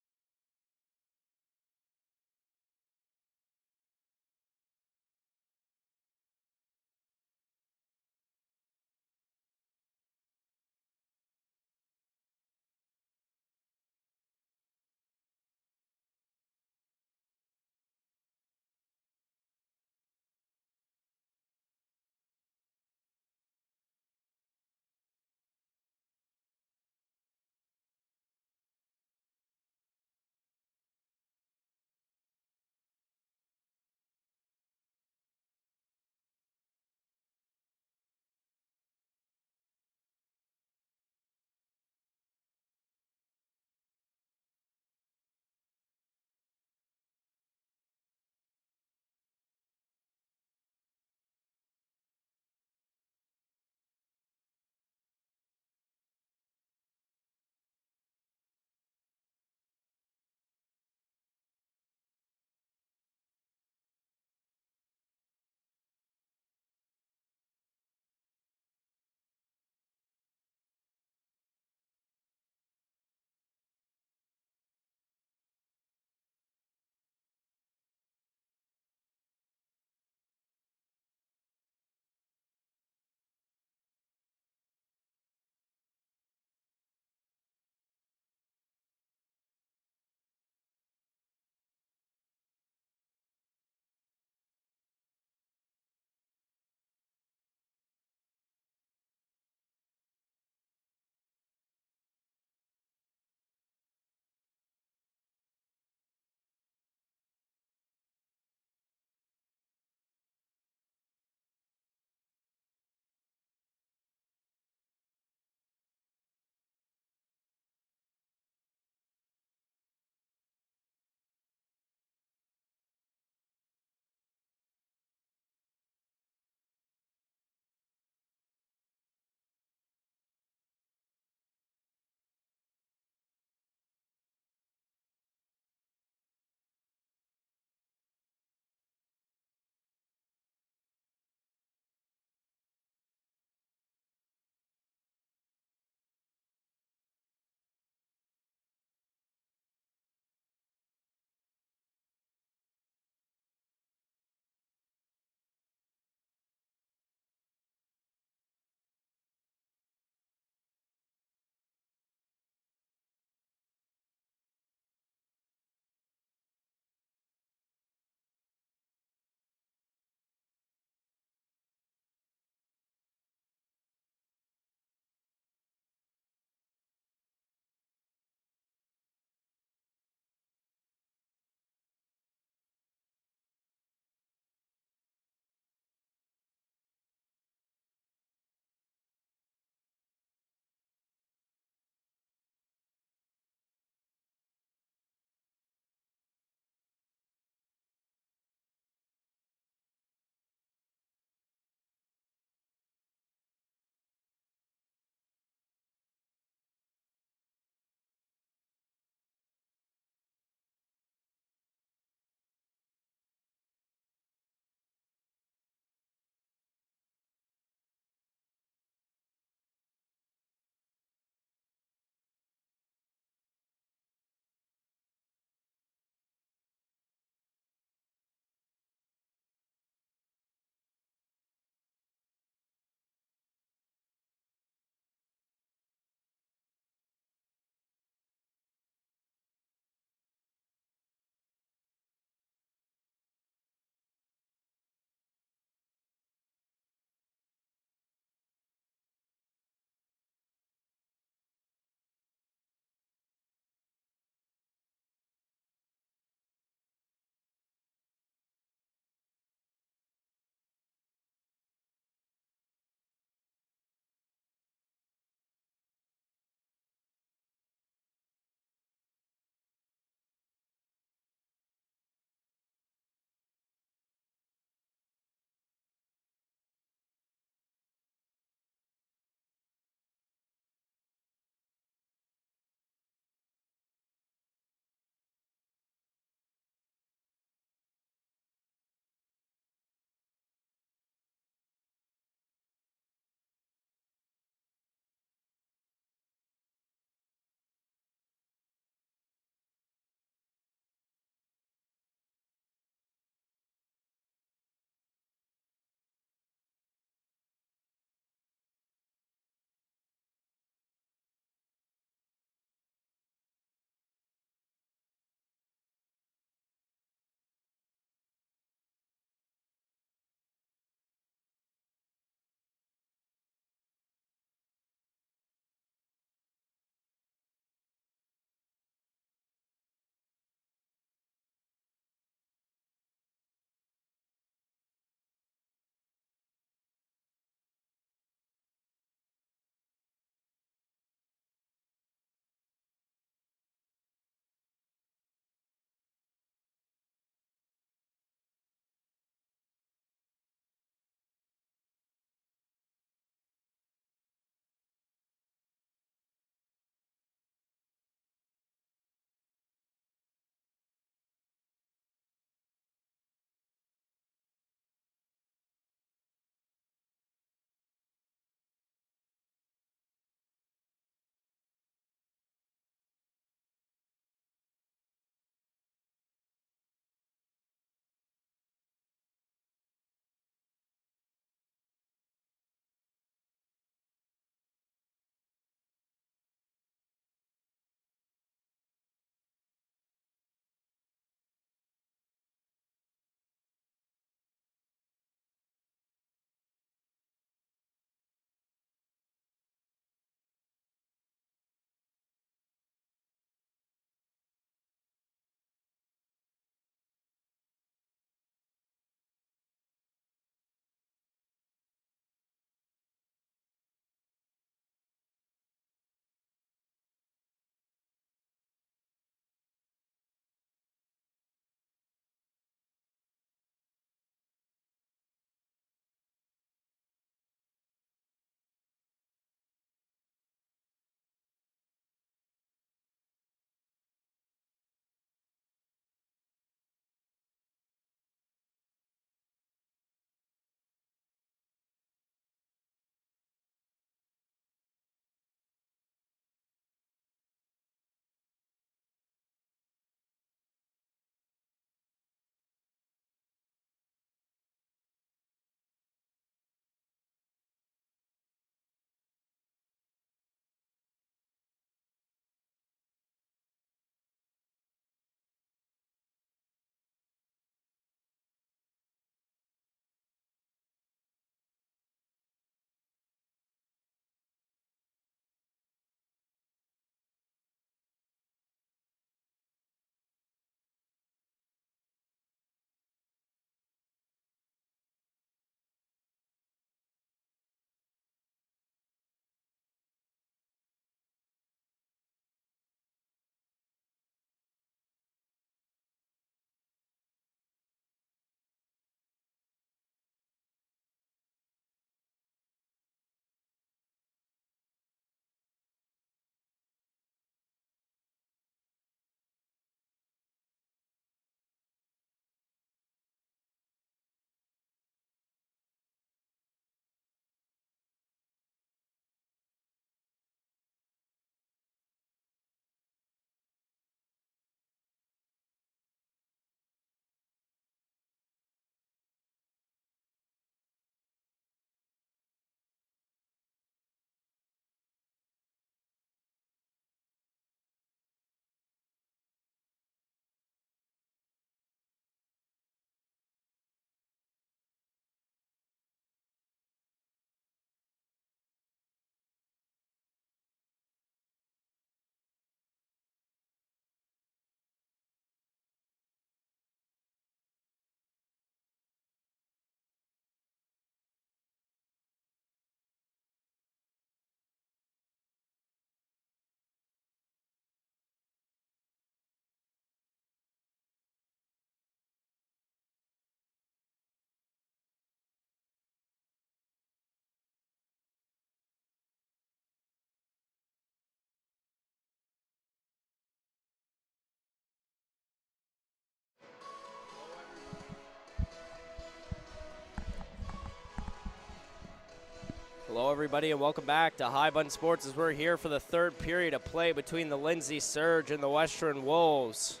Hello everybody and welcome back to High Bun Sports as we're here for the third period of play between the Lindsay Surge and the Western Wolves.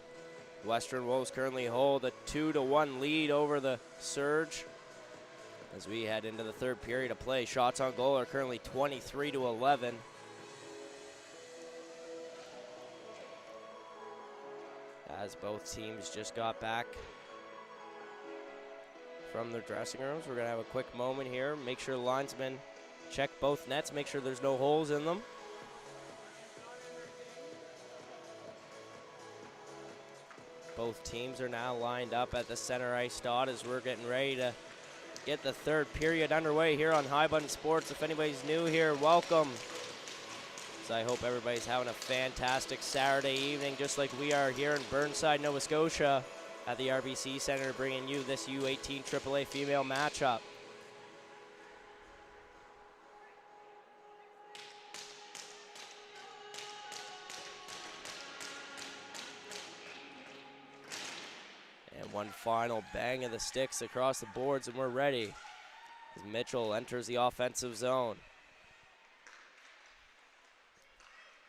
The Western Wolves currently hold a 2-1 lead over the Surge as we head into the third period of play. Shots on goal are currently 23-11. As both teams just got back from their dressing rooms, we're going to have a quick moment here. Make sure the linesmen check both nets, make sure there's no holes in them. Both teams are now lined up at the center ice dot as we're getting ready to get the third period underway here on High Bun Sports. If anybody's new here, welcome. So I hope everybody's having a fantastic Saturday evening, just like we are here in Burnside, Nova Scotia at the RBC Centre, bringing you this U18 AAA female matchup. And one final bang of the sticks across the boards, and we're ready as Mitchell enters the offensive zone.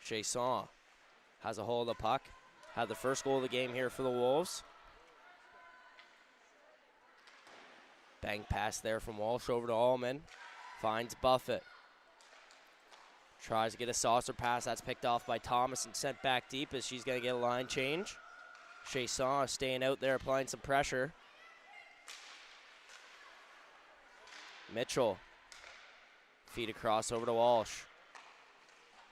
Chasson has a hold of the puck. Had the first goal of the game here for the Wolves. Bang pass there from Walsh over to Allman. Finds Buffett. Tries to get a saucer pass. That's picked off by Thomas and sent back deep as she's going to get a line change. Chasson staying out there, applying some pressure. Mitchell. Feed across over to Walsh.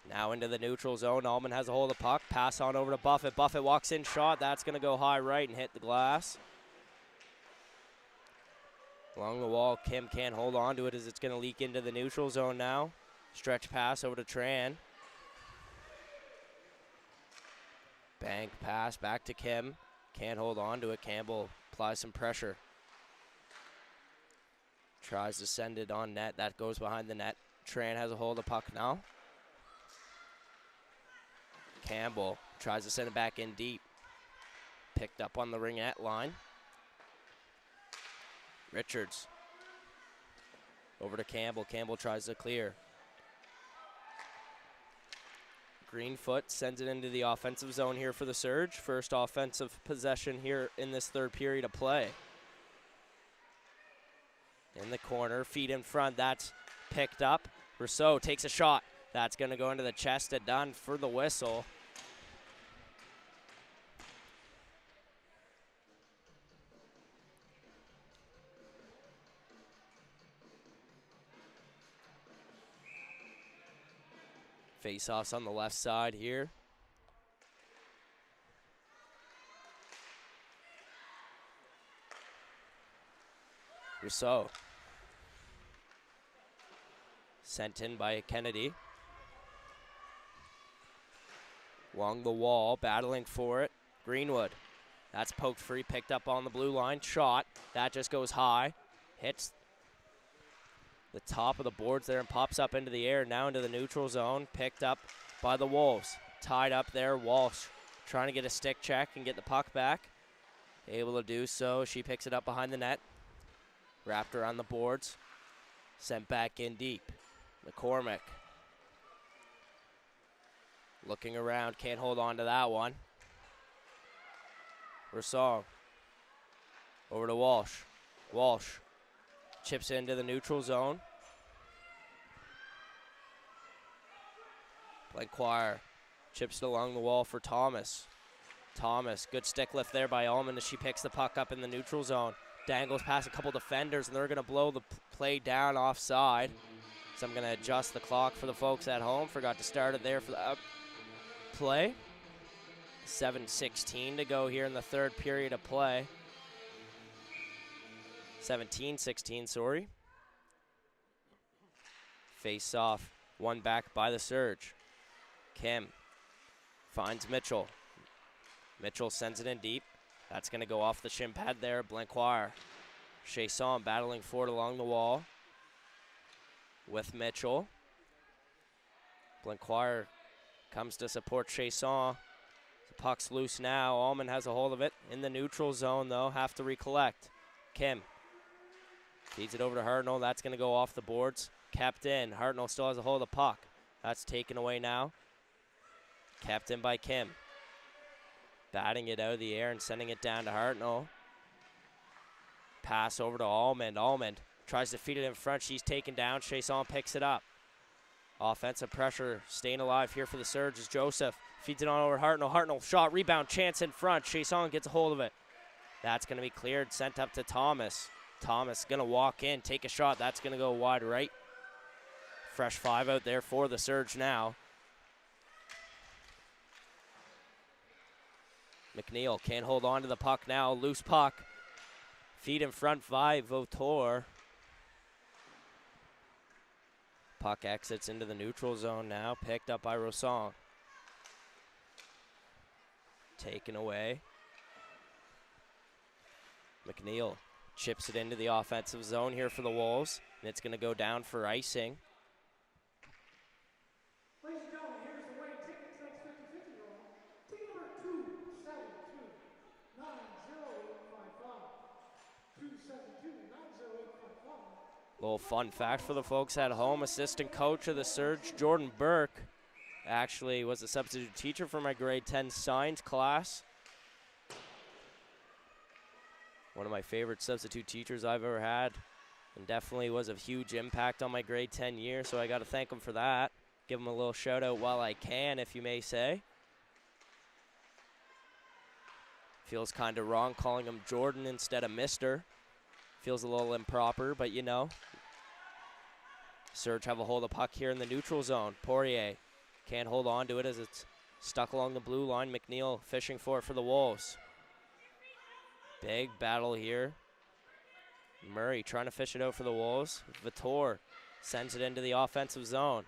Now into the neutral zone. Allman has a hold of the puck. Pass on over to Buffett. Buffett walks in, shot. That's going to go high right and hit the glass. Along the wall, Kim can't hold on to it as it's going to leak into the neutral zone now. Stretch pass over to Tran. Bank pass back to Kim. Can't hold on to it. Campbell applies some pressure. Tries to send it on net. That goes behind the net. Tran has a hold of the puck now. Campbell tries to send it back in deep. Picked up on the ringette line. Richards. Over to Campbell. Campbell tries to clear. Greenfoot sends it into the offensive zone here for the Surge. First offensive possession here in this third period of play. In the corner, feet in front, that's picked up. Rousseau takes a shot. That's going to go into the chest of Dunn for the whistle. Face-offs on the left side here. Rousseau. Sent in by Kennedy. Along the wall, battling for it. Greenwood. That's poked free, picked up on the blue line. Shot. That just goes high. Hits the top of the boards there and pops up into the air. Now into the neutral zone. Picked up by the Wolves. Tied up there. Walsh trying to get a stick check and get the puck back. Able to do so. She picks it up behind the net. Wrapped around the boards. Sent back in deep. McCormick. Looking around, can't hold on to that one. Rousseau. Over to Walsh. Walsh chips into the neutral zone. Blanquire chips it along the wall for Thomas. Thomas, good stick lift there by Allman as she picks the puck up in the neutral zone. Dangles past a couple defenders, and they're going to blow the play down offside. So I'm going to adjust the clock for the folks at home. Forgot to start it there for the play. 7:16 to go here in the third period of play. 17-16, sorry. Face off, one back by the Surge. Kim finds Mitchell. Mitchell sends it in deep. That's going to go off the shin pad there. Blanquire. Chasson battling for it along the wall with Mitchell. Blanquire comes to support Chasson. The puck's loose now. Allman has a hold of it in the neutral zone, though. Have to recollect. Kim Feeds it over to Hartnell. That's going to go off the boards. Kept in. Hartnell still has a hold of the puck. That's taken away now. Kept in by Kim. Batting it out of the air and sending it down to Hartnell. Pass over to Almond. Almond tries to feed it in front. She's taken down. Chasson picks it up. Offensive pressure staying alive here for the Surge as Joseph feeds it on over Hartnell. Hartnell shot, rebound, chance in front. Chasson gets a hold of it. That's going to be cleared, sent up to Thomas. Thomas going to walk in, take a shot. That's going to go wide right. Fresh 5 out there for the Surge now. McNeil can't hold on to the puck now. Loose puck. Feed in front by Vautour. Puck exits into the neutral zone now. Picked up by Rosson. Taken away. McNeil chips it into the offensive zone here for the Wolves. And it's going to go down for icing. Ladies and gentlemen, here's the winning ticket to tonight's 50-50 roll. Ticket number 272-90855. Little fun fact for the folks at home. Assistant coach of the Surge, Jordan Burke, actually was a substitute teacher for my grade 10 science class. One of my favorite substitute teachers I've ever had, and definitely was a huge impact on my grade 10 year, so I got to thank him for that. Give him a little shout out while I can, if you may say. Feels kind of wrong calling him Jordan instead of Mr. Feels a little improper, but you know. Surge have a hold of the puck here in the neutral zone. Poirier can't hold on to it as it's stuck along the blue line. McNeil fishing for it for the Wolves. Big battle here. Murray trying to fish it out for the Wolves. Vautour sends it into the offensive zone.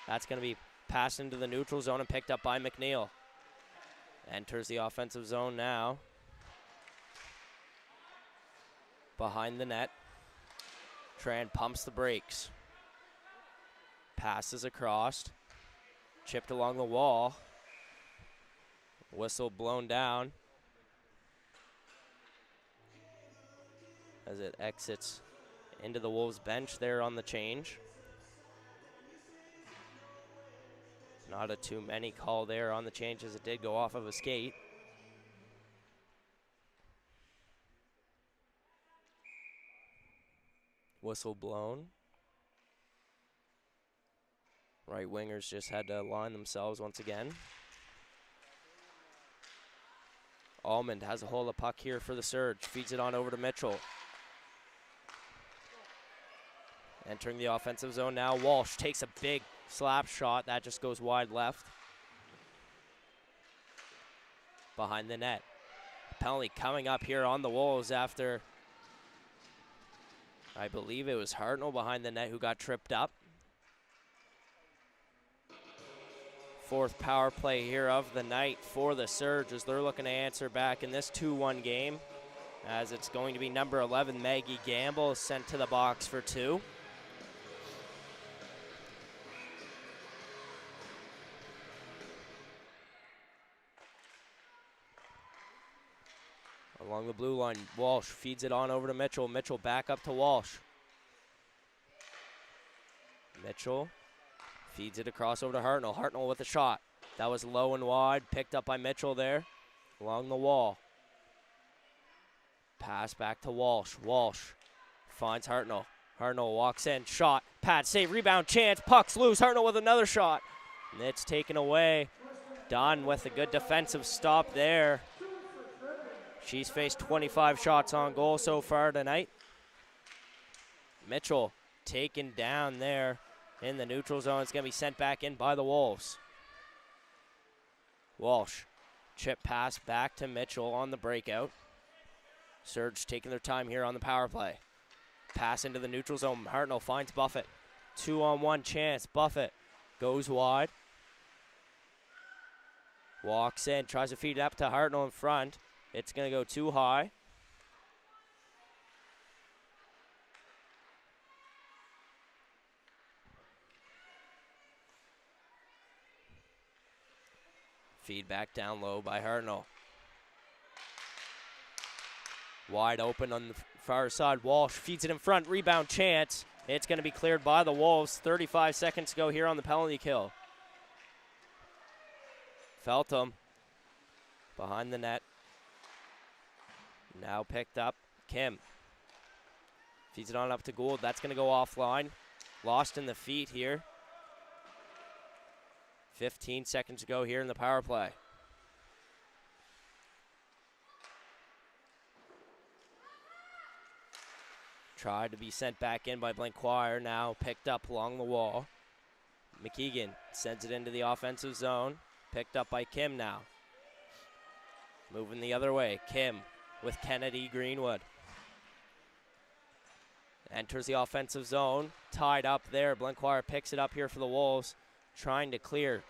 That's going to be passed into the neutral zone and picked up by McNeil. Enters the offensive zone now. Behind the net. Tran pumps the brakes. Passes across. Chipped along the wall. Whistle blown down as it exits into the Wolves bench there on the change. Not a too many call there on the change as it did go off of a skate. Whistle blown. Right wingers just had to line themselves once again. Almond has a hold of the puck here for the Surge. Feeds it on over to Mitchell. Entering the offensive zone now. Walsh takes a big slap shot. That just goes wide left. Behind the net. Penalty coming up here on the Wolves after, I believe it was Hartnell behind the net who got tripped up. Fourth power play here of the night for the Surge as they're looking to answer back in this 2-1 game, as it's going to be number 11 Maggie Gamble sent to the box for 2. Along the blue line, Walsh feeds it on over to Mitchell. Mitchell back up to Walsh. Mitchell feeds it across over to Hartnell. Hartnell with a shot. That was low and wide. Picked up by Mitchell there along the wall. Pass back to Walsh. Walsh finds Hartnell. Hartnell walks in. Shot. Pad save. Rebound chance. Puck's loose. Hartnell with another shot. And it's taken away. Dunn with a good defensive stop there. She's faced 25 shots on goal so far tonight. Mitchell taken down there in the neutral zone. It's going to be sent back in by the Wolves. Walsh, chip pass back to Mitchell on the breakout. Surge taking their time here on the power play. Pass into the neutral zone. Hartnell finds Buffett. 2-on-1 chance. Buffett goes wide. Walks in, tries to feed it up to Hartnell in front. It's going to go too high. Feedback down low by Hartnell. Wide open on the far side. Walsh feeds it in front. Rebound chance. It's going to be cleared by the Wolves. 35 seconds to go here on the penalty kill. Feltham behind the net. Now picked up. Kim feeds it on up to Gould. That's going to go offline. Lost in the feet here. 15 seconds to go here in the power play. Tried to be sent back in by Blanquire. Now picked up along the wall. McKeegan sends it into the offensive zone. Picked up by Kim now. Moving the other way. Kim with Kennedy Greenwood. Enters the offensive zone. Tied up there. Blanquire picks it up here for the Wolves. Trying to clear.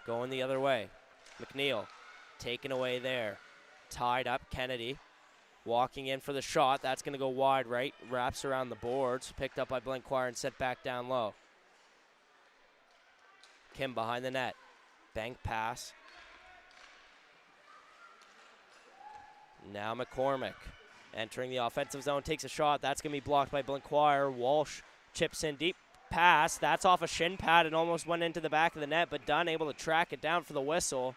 Going the other way. McNeil taken away there. Tied up Kennedy. Walking in for the shot. That's going to go wide right. Wraps around the boards. Picked up by Blanquire and set back down low. Kim behind the net. Bank pass. Now McCormick entering the offensive zone. Takes a shot. That's going to be blocked by Blanquire. Walsh chips in deep. Pass. That's off a shin pad and almost went into the back of the net, but Dunn able to track it down for the whistle.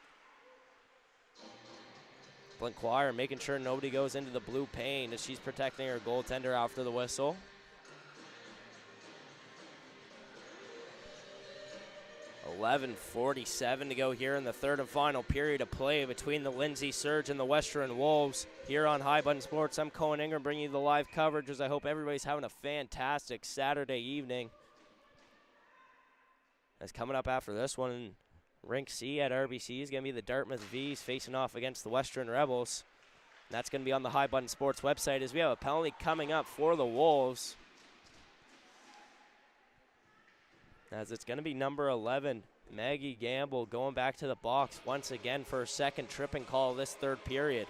Blanquire making sure nobody goes into the blue pane as she's protecting her goaltender after the whistle. .11:47 to go here in the third and final period of play between the Lindsay Surge and the Western Wolves. Here on High Button Sports, I'm Cohen Ingram bringing you the live coverage as I hope everybody's having a fantastic Saturday evening. As coming up after this one, Rink C at RBC is going to be the Dartmouth Vs facing off against the Western Rebels. And that's going to be on the High Button Sports website as we have a penalty coming up for the Wolves. As it's going to be number 11, Maggie Gamble, going back to the box once again for her second tripping call this third period.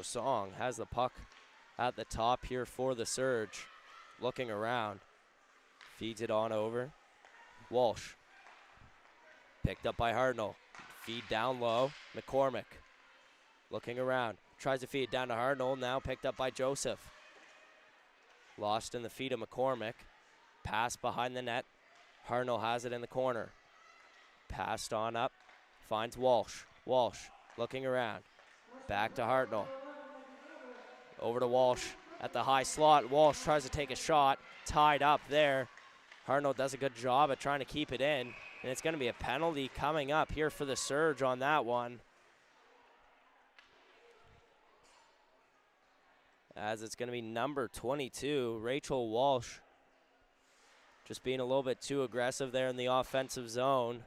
Song has the puck at the top here for the Surge. Looking around. Feeds it on over. Walsh. Picked up by Hartnell. Feed down low. McCormick. Looking around. Tries to feed it down to Hartnell. Now picked up by Joseph. Lost in the feet of McCormick. Pass behind the net. Hartnell has it in the corner. Passed on up. Finds Walsh. Walsh looking around. Back to Hartnell. Over to Walsh at the high slot. Walsh tries to take a shot. Tied up there. Hartnell does a good job at trying to keep it in. And it's going to be a penalty coming up here for the Surge on that one. As it's going to be number 22, Rachel Walsh. Just being a little bit too aggressive there in the offensive zone.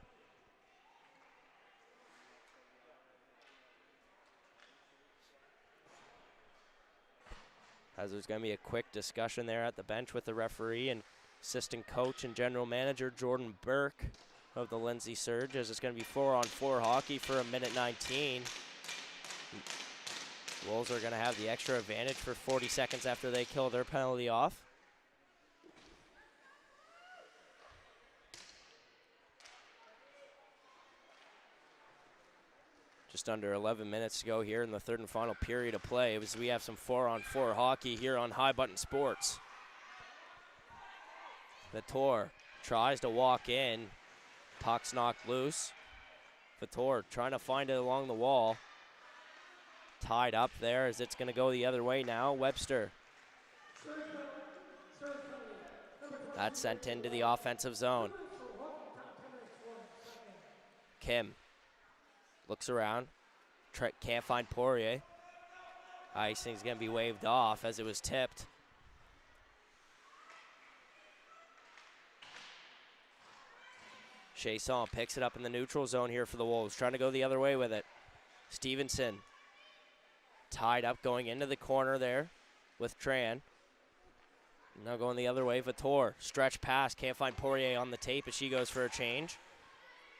As there's going to be a quick discussion there at the bench with the referee and assistant coach and general manager Jordan Burke of the Lindsay Surge, as it's going to be 4-on-4 hockey for 1:19. Wolves are going to have the extra advantage for 40 seconds after they kill their penalty off. Just under 11 minutes to go here in the third and final period of play as we have some 4-on-4 hockey here on High Button Sports. Vitor tries to walk in. Puck's knocked loose. Vitor trying to find it along the wall. Tied up there as it's going to go the other way now. Webster. That's sent into the offensive zone. Kim. Looks around. Can't find Poirier. Icing's going to be waved off as it was tipped. Chasson picks it up in the neutral zone here for the Wolves. Trying to go the other way with it. Stevenson. Tied up going into the corner there with Tran. Now going the other way. Vitor. Stretch pass. Can't find Poirier on the tape as she goes for a change.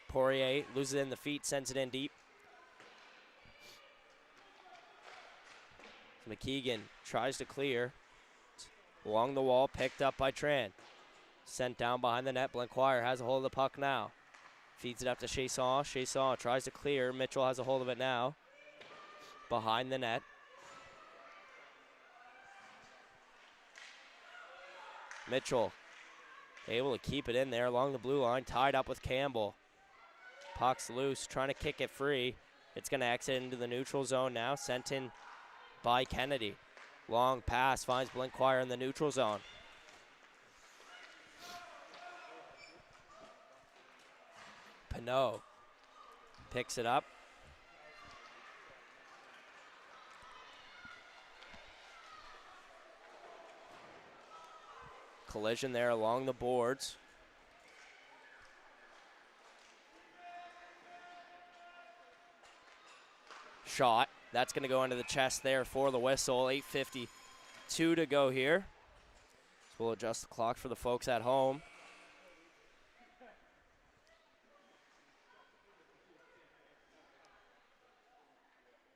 Poirier loses it in the feet, sends it in deep. McKeegan tries to clear. Along the wall, picked up by Tran. Sent down behind the net. Blanquire has a hold of the puck now. Feeds it up to Chasson. Chasson tries to clear. Mitchell has a hold of it now. Behind the net. Mitchell able to keep it in there along the blue line. Tied up with Campbell. Puck's loose. Trying to kick it free. It's going to exit into the neutral zone now. Sent in by Kennedy. Long pass finds Blanquire in the neutral zone. Pinot picks it up. Collision there along the boards. Shot. That's going to go into the chest there for the whistle. 8:52 to go here. So we'll adjust the clock for the folks at home.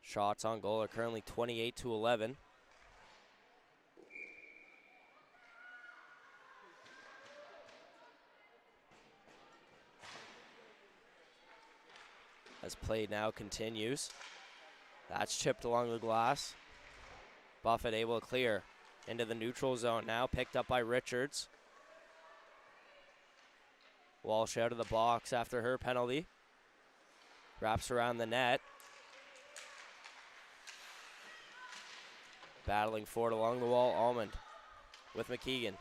Shots on goal are currently 28-11. As play now continues. That's chipped along the glass. Buffett able to clear into the neutral zone now, picked up by Richards. Walsh out of the box after her penalty. Wraps around the net. Battling for it along the wall, Almond with McKeegan.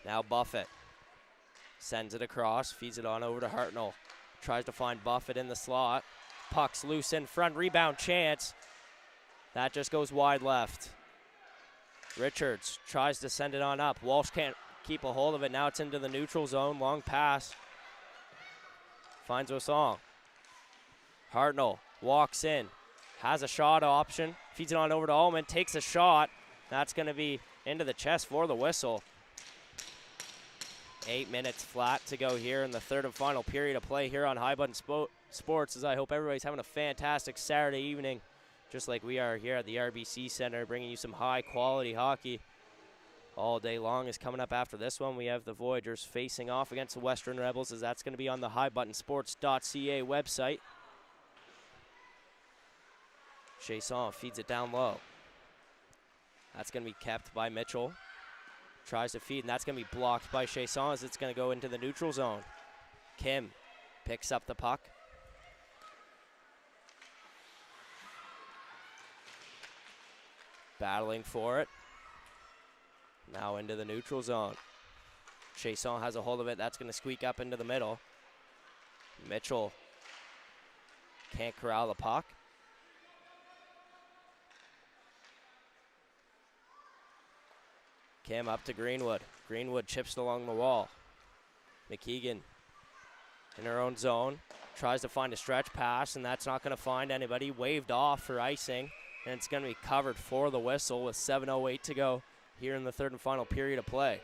Now Buffett sends it across, feeds it on over to Hartnell. Tries to find Buffett in the slot. Puck's loose in front, rebound chance. That just goes wide left. Richards tries to send it on up. Walsh can't keep a hold of it. Now it's into the neutral zone. Long pass. Finds Osong. Hartnell walks in. Has a shot option. Feeds it on over to Allman. Takes a shot. That's going to be into the chest for the whistle. 8 minutes flat to go here in the third and final period of play here on High Button Sports, as I hope everybody's having a fantastic Saturday evening, just like we are here at the RBC Center, bringing you some high-quality hockey all day long. Is coming up after this one. We have the Voyagers facing off against the Western Rebels, as that's going to be on the highbuttonsports.ca website. Chasson feeds it down low. That's going to be kept by Mitchell. Tries to feed, and that's going to be blocked by Chasson as it's going to go into the neutral zone. Kim picks up the puck. Battling for it. Now into the neutral zone. Chasson has a hold of it. That's going to squeak up into the middle. Mitchell can't corral the puck. Kim up to Greenwood. Greenwood chips it along the wall. McKeegan in her own zone. Tries to find a stretch pass, and that's not going to find anybody. Waved off for icing, and it's going to be covered for the whistle with 7:08 to go here in the third and final period of play.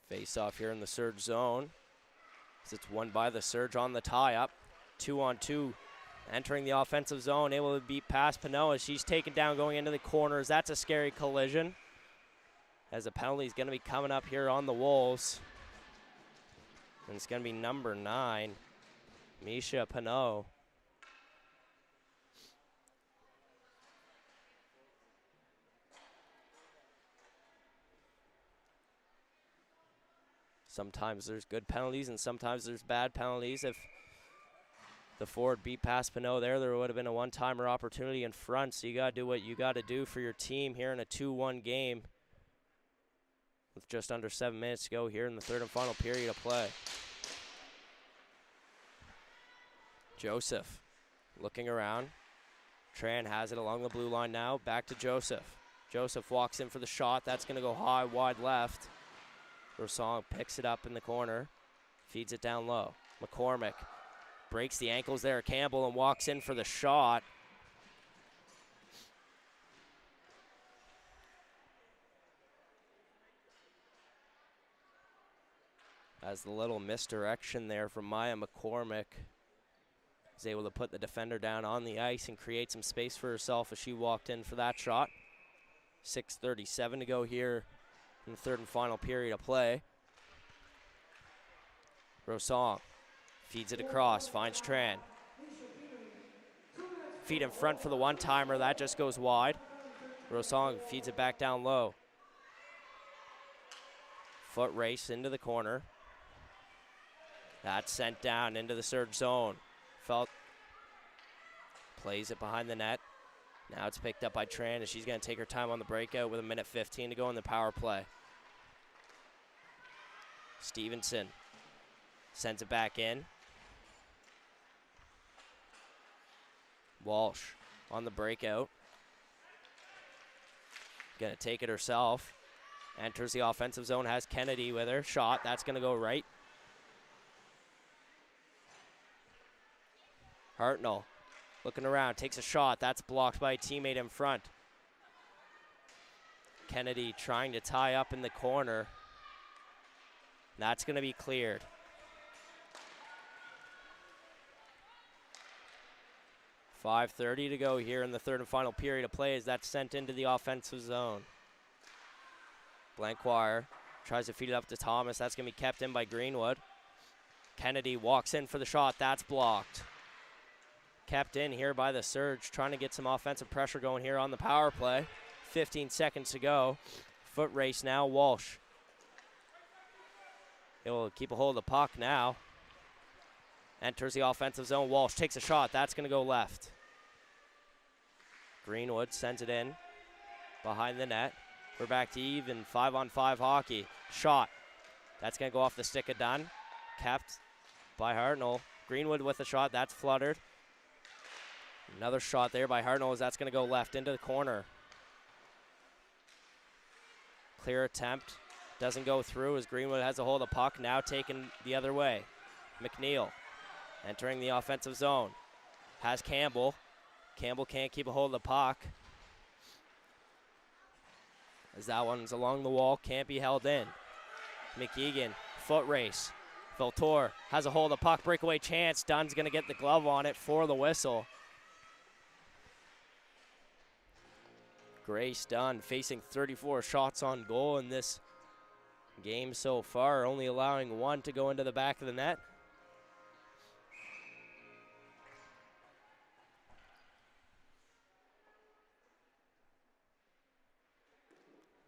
Face off here in the Surge zone. As it's won by the Surge on the tie-up. 2-on-2. Entering the offensive zone, able to beat past Panoa. She's taken down going into the corners. That's a scary collision, as a penalty is going to be coming up here on the Wolves. And it's going to be number 9, Misha Panoa. Sometimes there's good penalties and sometimes there's bad penalties. If the forward beat past Pinot there would have been a one-timer opportunity in front. So you got to do what you got to do for your team here in a 2-1 game with just under 7 minutes to go here in the third and final period of play. Joseph looking around. Tran has it along the blue line now. Back to Joseph. Joseph walks in for the shot. That's going to go high, wide left. Rosong picks it up in the corner. Feeds it down low. McCormick breaks the ankles there, Campbell, and walks in for the shot. As the little misdirection there from Maya McCormick is able to put the defender down on the ice and create some space for herself as she walked in for that shot. 6:37 to go here in the third and final period of play. Rosong feeds it across, finds Tran. Feet in front for the one-timer, that just goes wide. Rosong feeds it back down low. Foot race into the corner. That's sent down into the surge zone. Felt plays it behind the net. Now it's picked up by Tran, and she's going to take her time on the breakout with 1:15 to go in the power play. Stevenson sends it back in. Walsh on the breakout. Going to take it herself. Enters the offensive zone, has Kennedy with her. Shot, that's going to go right. Hartnell looking around, takes a shot. That's blocked by a teammate in front. Kennedy trying to tie up in the corner. That's going to be cleared. .5:30 to go here in the third and final period of play as that's sent into the offensive zone. Blanquire tries to feed it up to Thomas. That's going to be kept in by Greenwood. Kennedy walks in for the shot. That's blocked. Kept in here by the Surge, trying to get some offensive pressure going here on the power play. 15 seconds to go. Foot race now, Walsh. He'll keep a hold of the puck now. Enters the offensive zone. Walsh takes a shot. That's going to go left. Greenwood sends it in behind the net. We're back to even 5-on-5 hockey. Shot. That's going to go off the stick of Dunn. Kept by Hartnell. Greenwood with a shot. That's fluttered. Another shot there by Hartnell as that's going to go left into the corner. Clear attempt. Doesn't go through as Greenwood has a hold of the puck. Now taken the other way. McNeil entering the offensive zone. Has Campbell. Campbell can't keep a hold of the puck. As that one's along the wall, can't be held in. McEgan, foot race. Veltor has a hold of the puck, breakaway chance. Dunn's going to get the glove on it for the whistle. Grace Dunn facing 34 shots on goal in this game so far, only allowing one to go into the back of the net.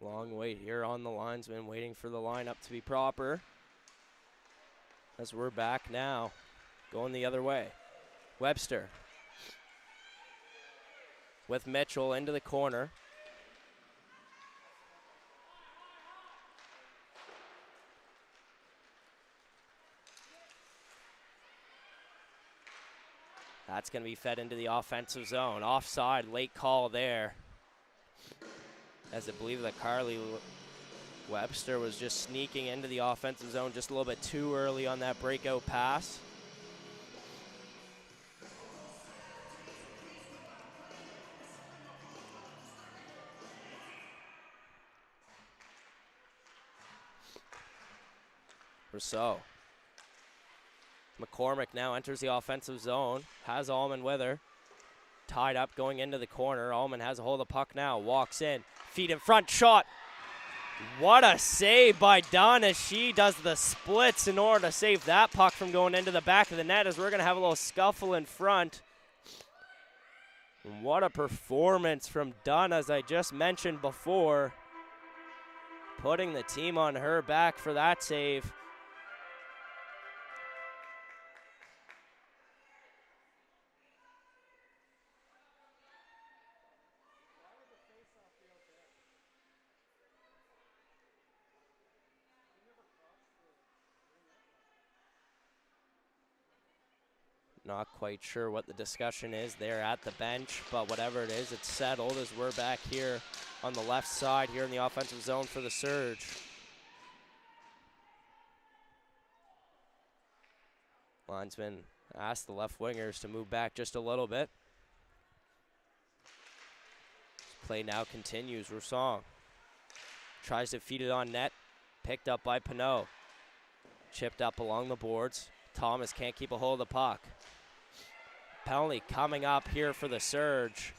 Long wait here on the linesman, waiting for the lineup to be proper. As we're back now, going the other way. Webster with Mitchell into the corner. That's going to be fed into the offensive zone. Offside, late call there. As I believe that Carly Webster was just sneaking into the offensive zone just a little bit too early on that breakout pass. Rousseau. McCormick now enters the offensive zone, has Allman with her. Tied up going into the corner. Allman has a hold of the puck now, walks in, feet in front, shot. What a save by Dunn as she does the splits in order to save that puck from going into the back of the net, as we're going to have a little scuffle in front. And what a performance from Dunn, as I just mentioned before. Putting the team on her back for that save. Not quite sure what the discussion is there at the bench, but whatever it is, it's settled as we're back here on the left side here in the offensive zone for the Surge. Linesman asked the left wingers to move back just a little bit. Play now continues. Roussong tries to feed it on net. Picked up by Pinot. Chipped up along the boards. Thomas can't keep a hold of the puck. Penalty coming up here for the Surge.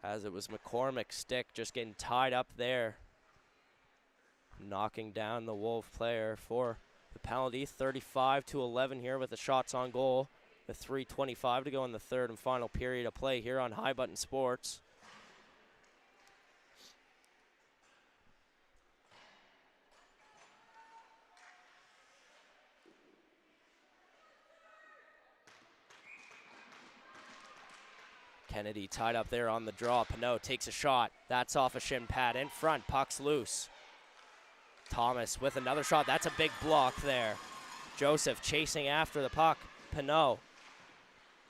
As it was McCormick's stick just getting tied up there. Knocking down the Wolf player for the penalty. 35-11 here with the shots on goal. With 3:25 to go in the third and final period of play here on High Button Sports. Kennedy tied up there on the draw. Pinot takes a shot. That's off a shin pad. In front, puck's loose. Thomas with another shot. That's a big block there. Joseph chasing after the puck. Pinot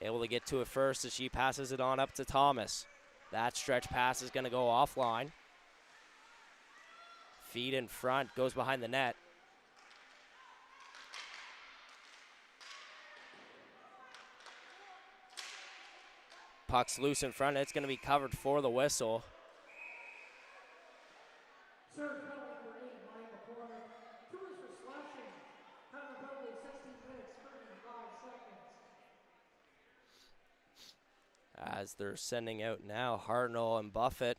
able to get to it first as she passes it on up to Thomas. That stretch pass is going to go offline. Feed in front, goes behind the net. Puck's loose in front. It's going to be covered for the whistle. Surge penalty for 8, Mike McCormick. 2 is for slashing. Time penalty 16 minutes, 35 seconds. As they're sending out now Hartnell and Buffett,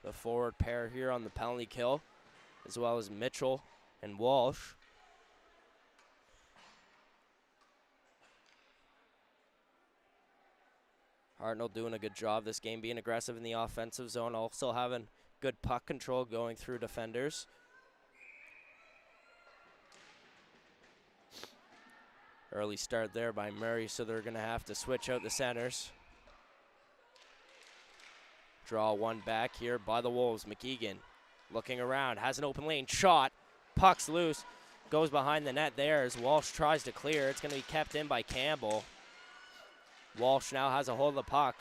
the forward pair here on the penalty kill, as well as Mitchell and Walsh. Hartnell doing a good job this game, being aggressive in the offensive zone, also having good puck control going through defenders. Early start there by Murray, so they're going to have to switch out the centers. Draw one back here by the Wolves. McKeegan looking around, has an open lane shot. Puck's loose, goes behind the net there as Walsh tries to clear. It's going to be kept in by Campbell. Walsh now has a hold of the puck.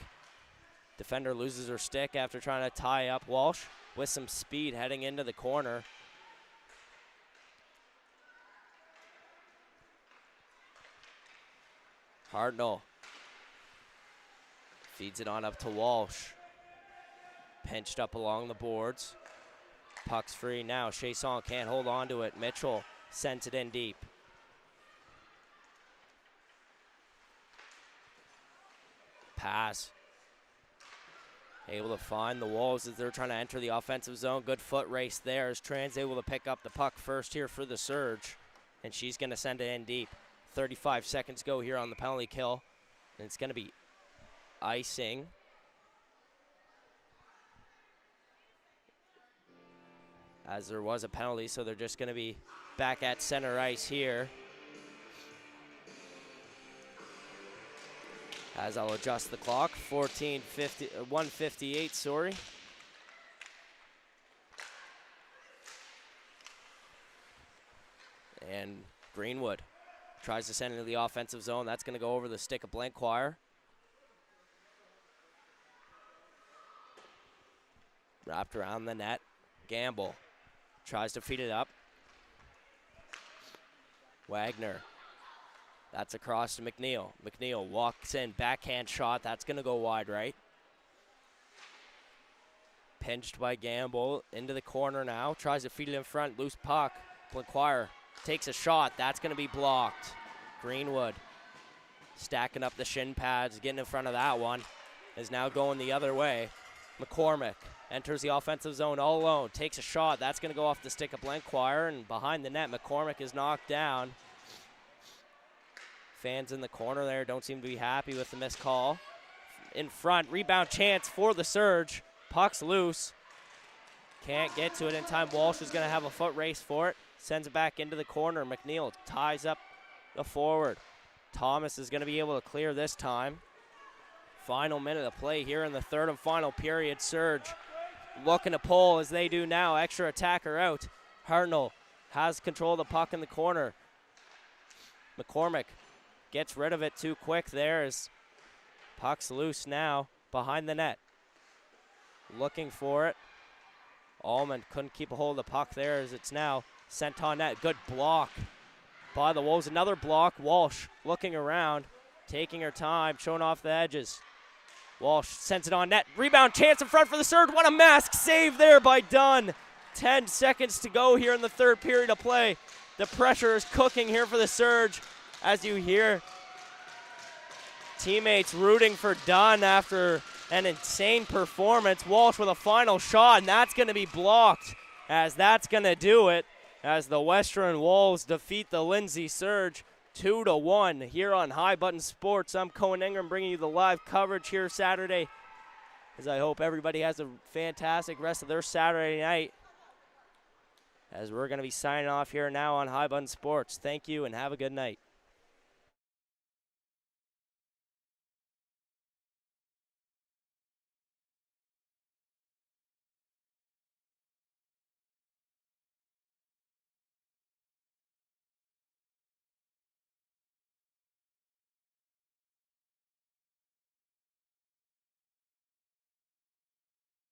Defender loses her stick after trying to tie up Walsh with some speed heading into the corner. Hartnell feeds it on up to Walsh. Pinched up along the boards. Puck's free now. Chasson can't hold on to it. Mitchell sends it in deep. Pass. Able to find the Wolves as they're trying to enter the offensive zone. Good foot race there as Trans able to pick up the puck first here for the Surge. And she's going to send it in deep. 35 seconds go here on the penalty kill. And it's going to be icing. As there was a penalty, so they're just going to be back at center ice here. As I'll adjust the clock, 1:58, sorry. And Greenwood tries to send it into the offensive zone. That's going to go over the stick of Blanquire. Wrapped around the net. Gamble tries to feed it up. Wagner. That's across to McNeil. McNeil walks in, backhand shot. That's going to go wide right. Pinched by Gamble into the corner now. Tries to feed it in front. Loose puck. Blanquire takes a shot. That's going to be blocked. Greenwood stacking up the shin pads, getting in front of that one. Is now going the other way. McCormick enters the offensive zone all alone. Takes a shot. That's going to go off the stick of Blanquire. And behind the net, McCormick is knocked down. Fans in the corner there don't seem to be happy with the missed call. In front, rebound chance for the Surge. Puck's loose. Can't get to it in time. Walsh is going to have a foot race for it. Sends it back into the corner. McNeil ties up the forward. Thomas is going to be able to clear this time. Final minute of play here in the third and final period. Surge looking to pull as they do now. Extra attacker out. Hartnell has control of the puck in the corner. McCormick gets rid of it too quick there as puck's loose now behind the net. Looking for it. Allman couldn't keep a hold of the puck there as it's now Sent on net. Good block by the Wolves. Another block. Walsh looking around, taking her time, showing off the edges. Walsh sends it on net. Rebound chance in front for the Surge. What a mask save there by Dunn. 10 seconds to go here in the third period of play. The pressure is cooking here for the Surge as you hear teammates rooting for Dunn after an insane performance. Walsh with a final shot, and that's going to be blocked, as that's going to do it as the Western Wolves defeat the Lindsay Surge 2-1 here on High Button Sports. I'm Cohen Ingram bringing you the live coverage here Saturday, as I hope everybody has a fantastic rest of their Saturday night, as we're going to be signing off here now on High Button Sports. Thank you and have a good night.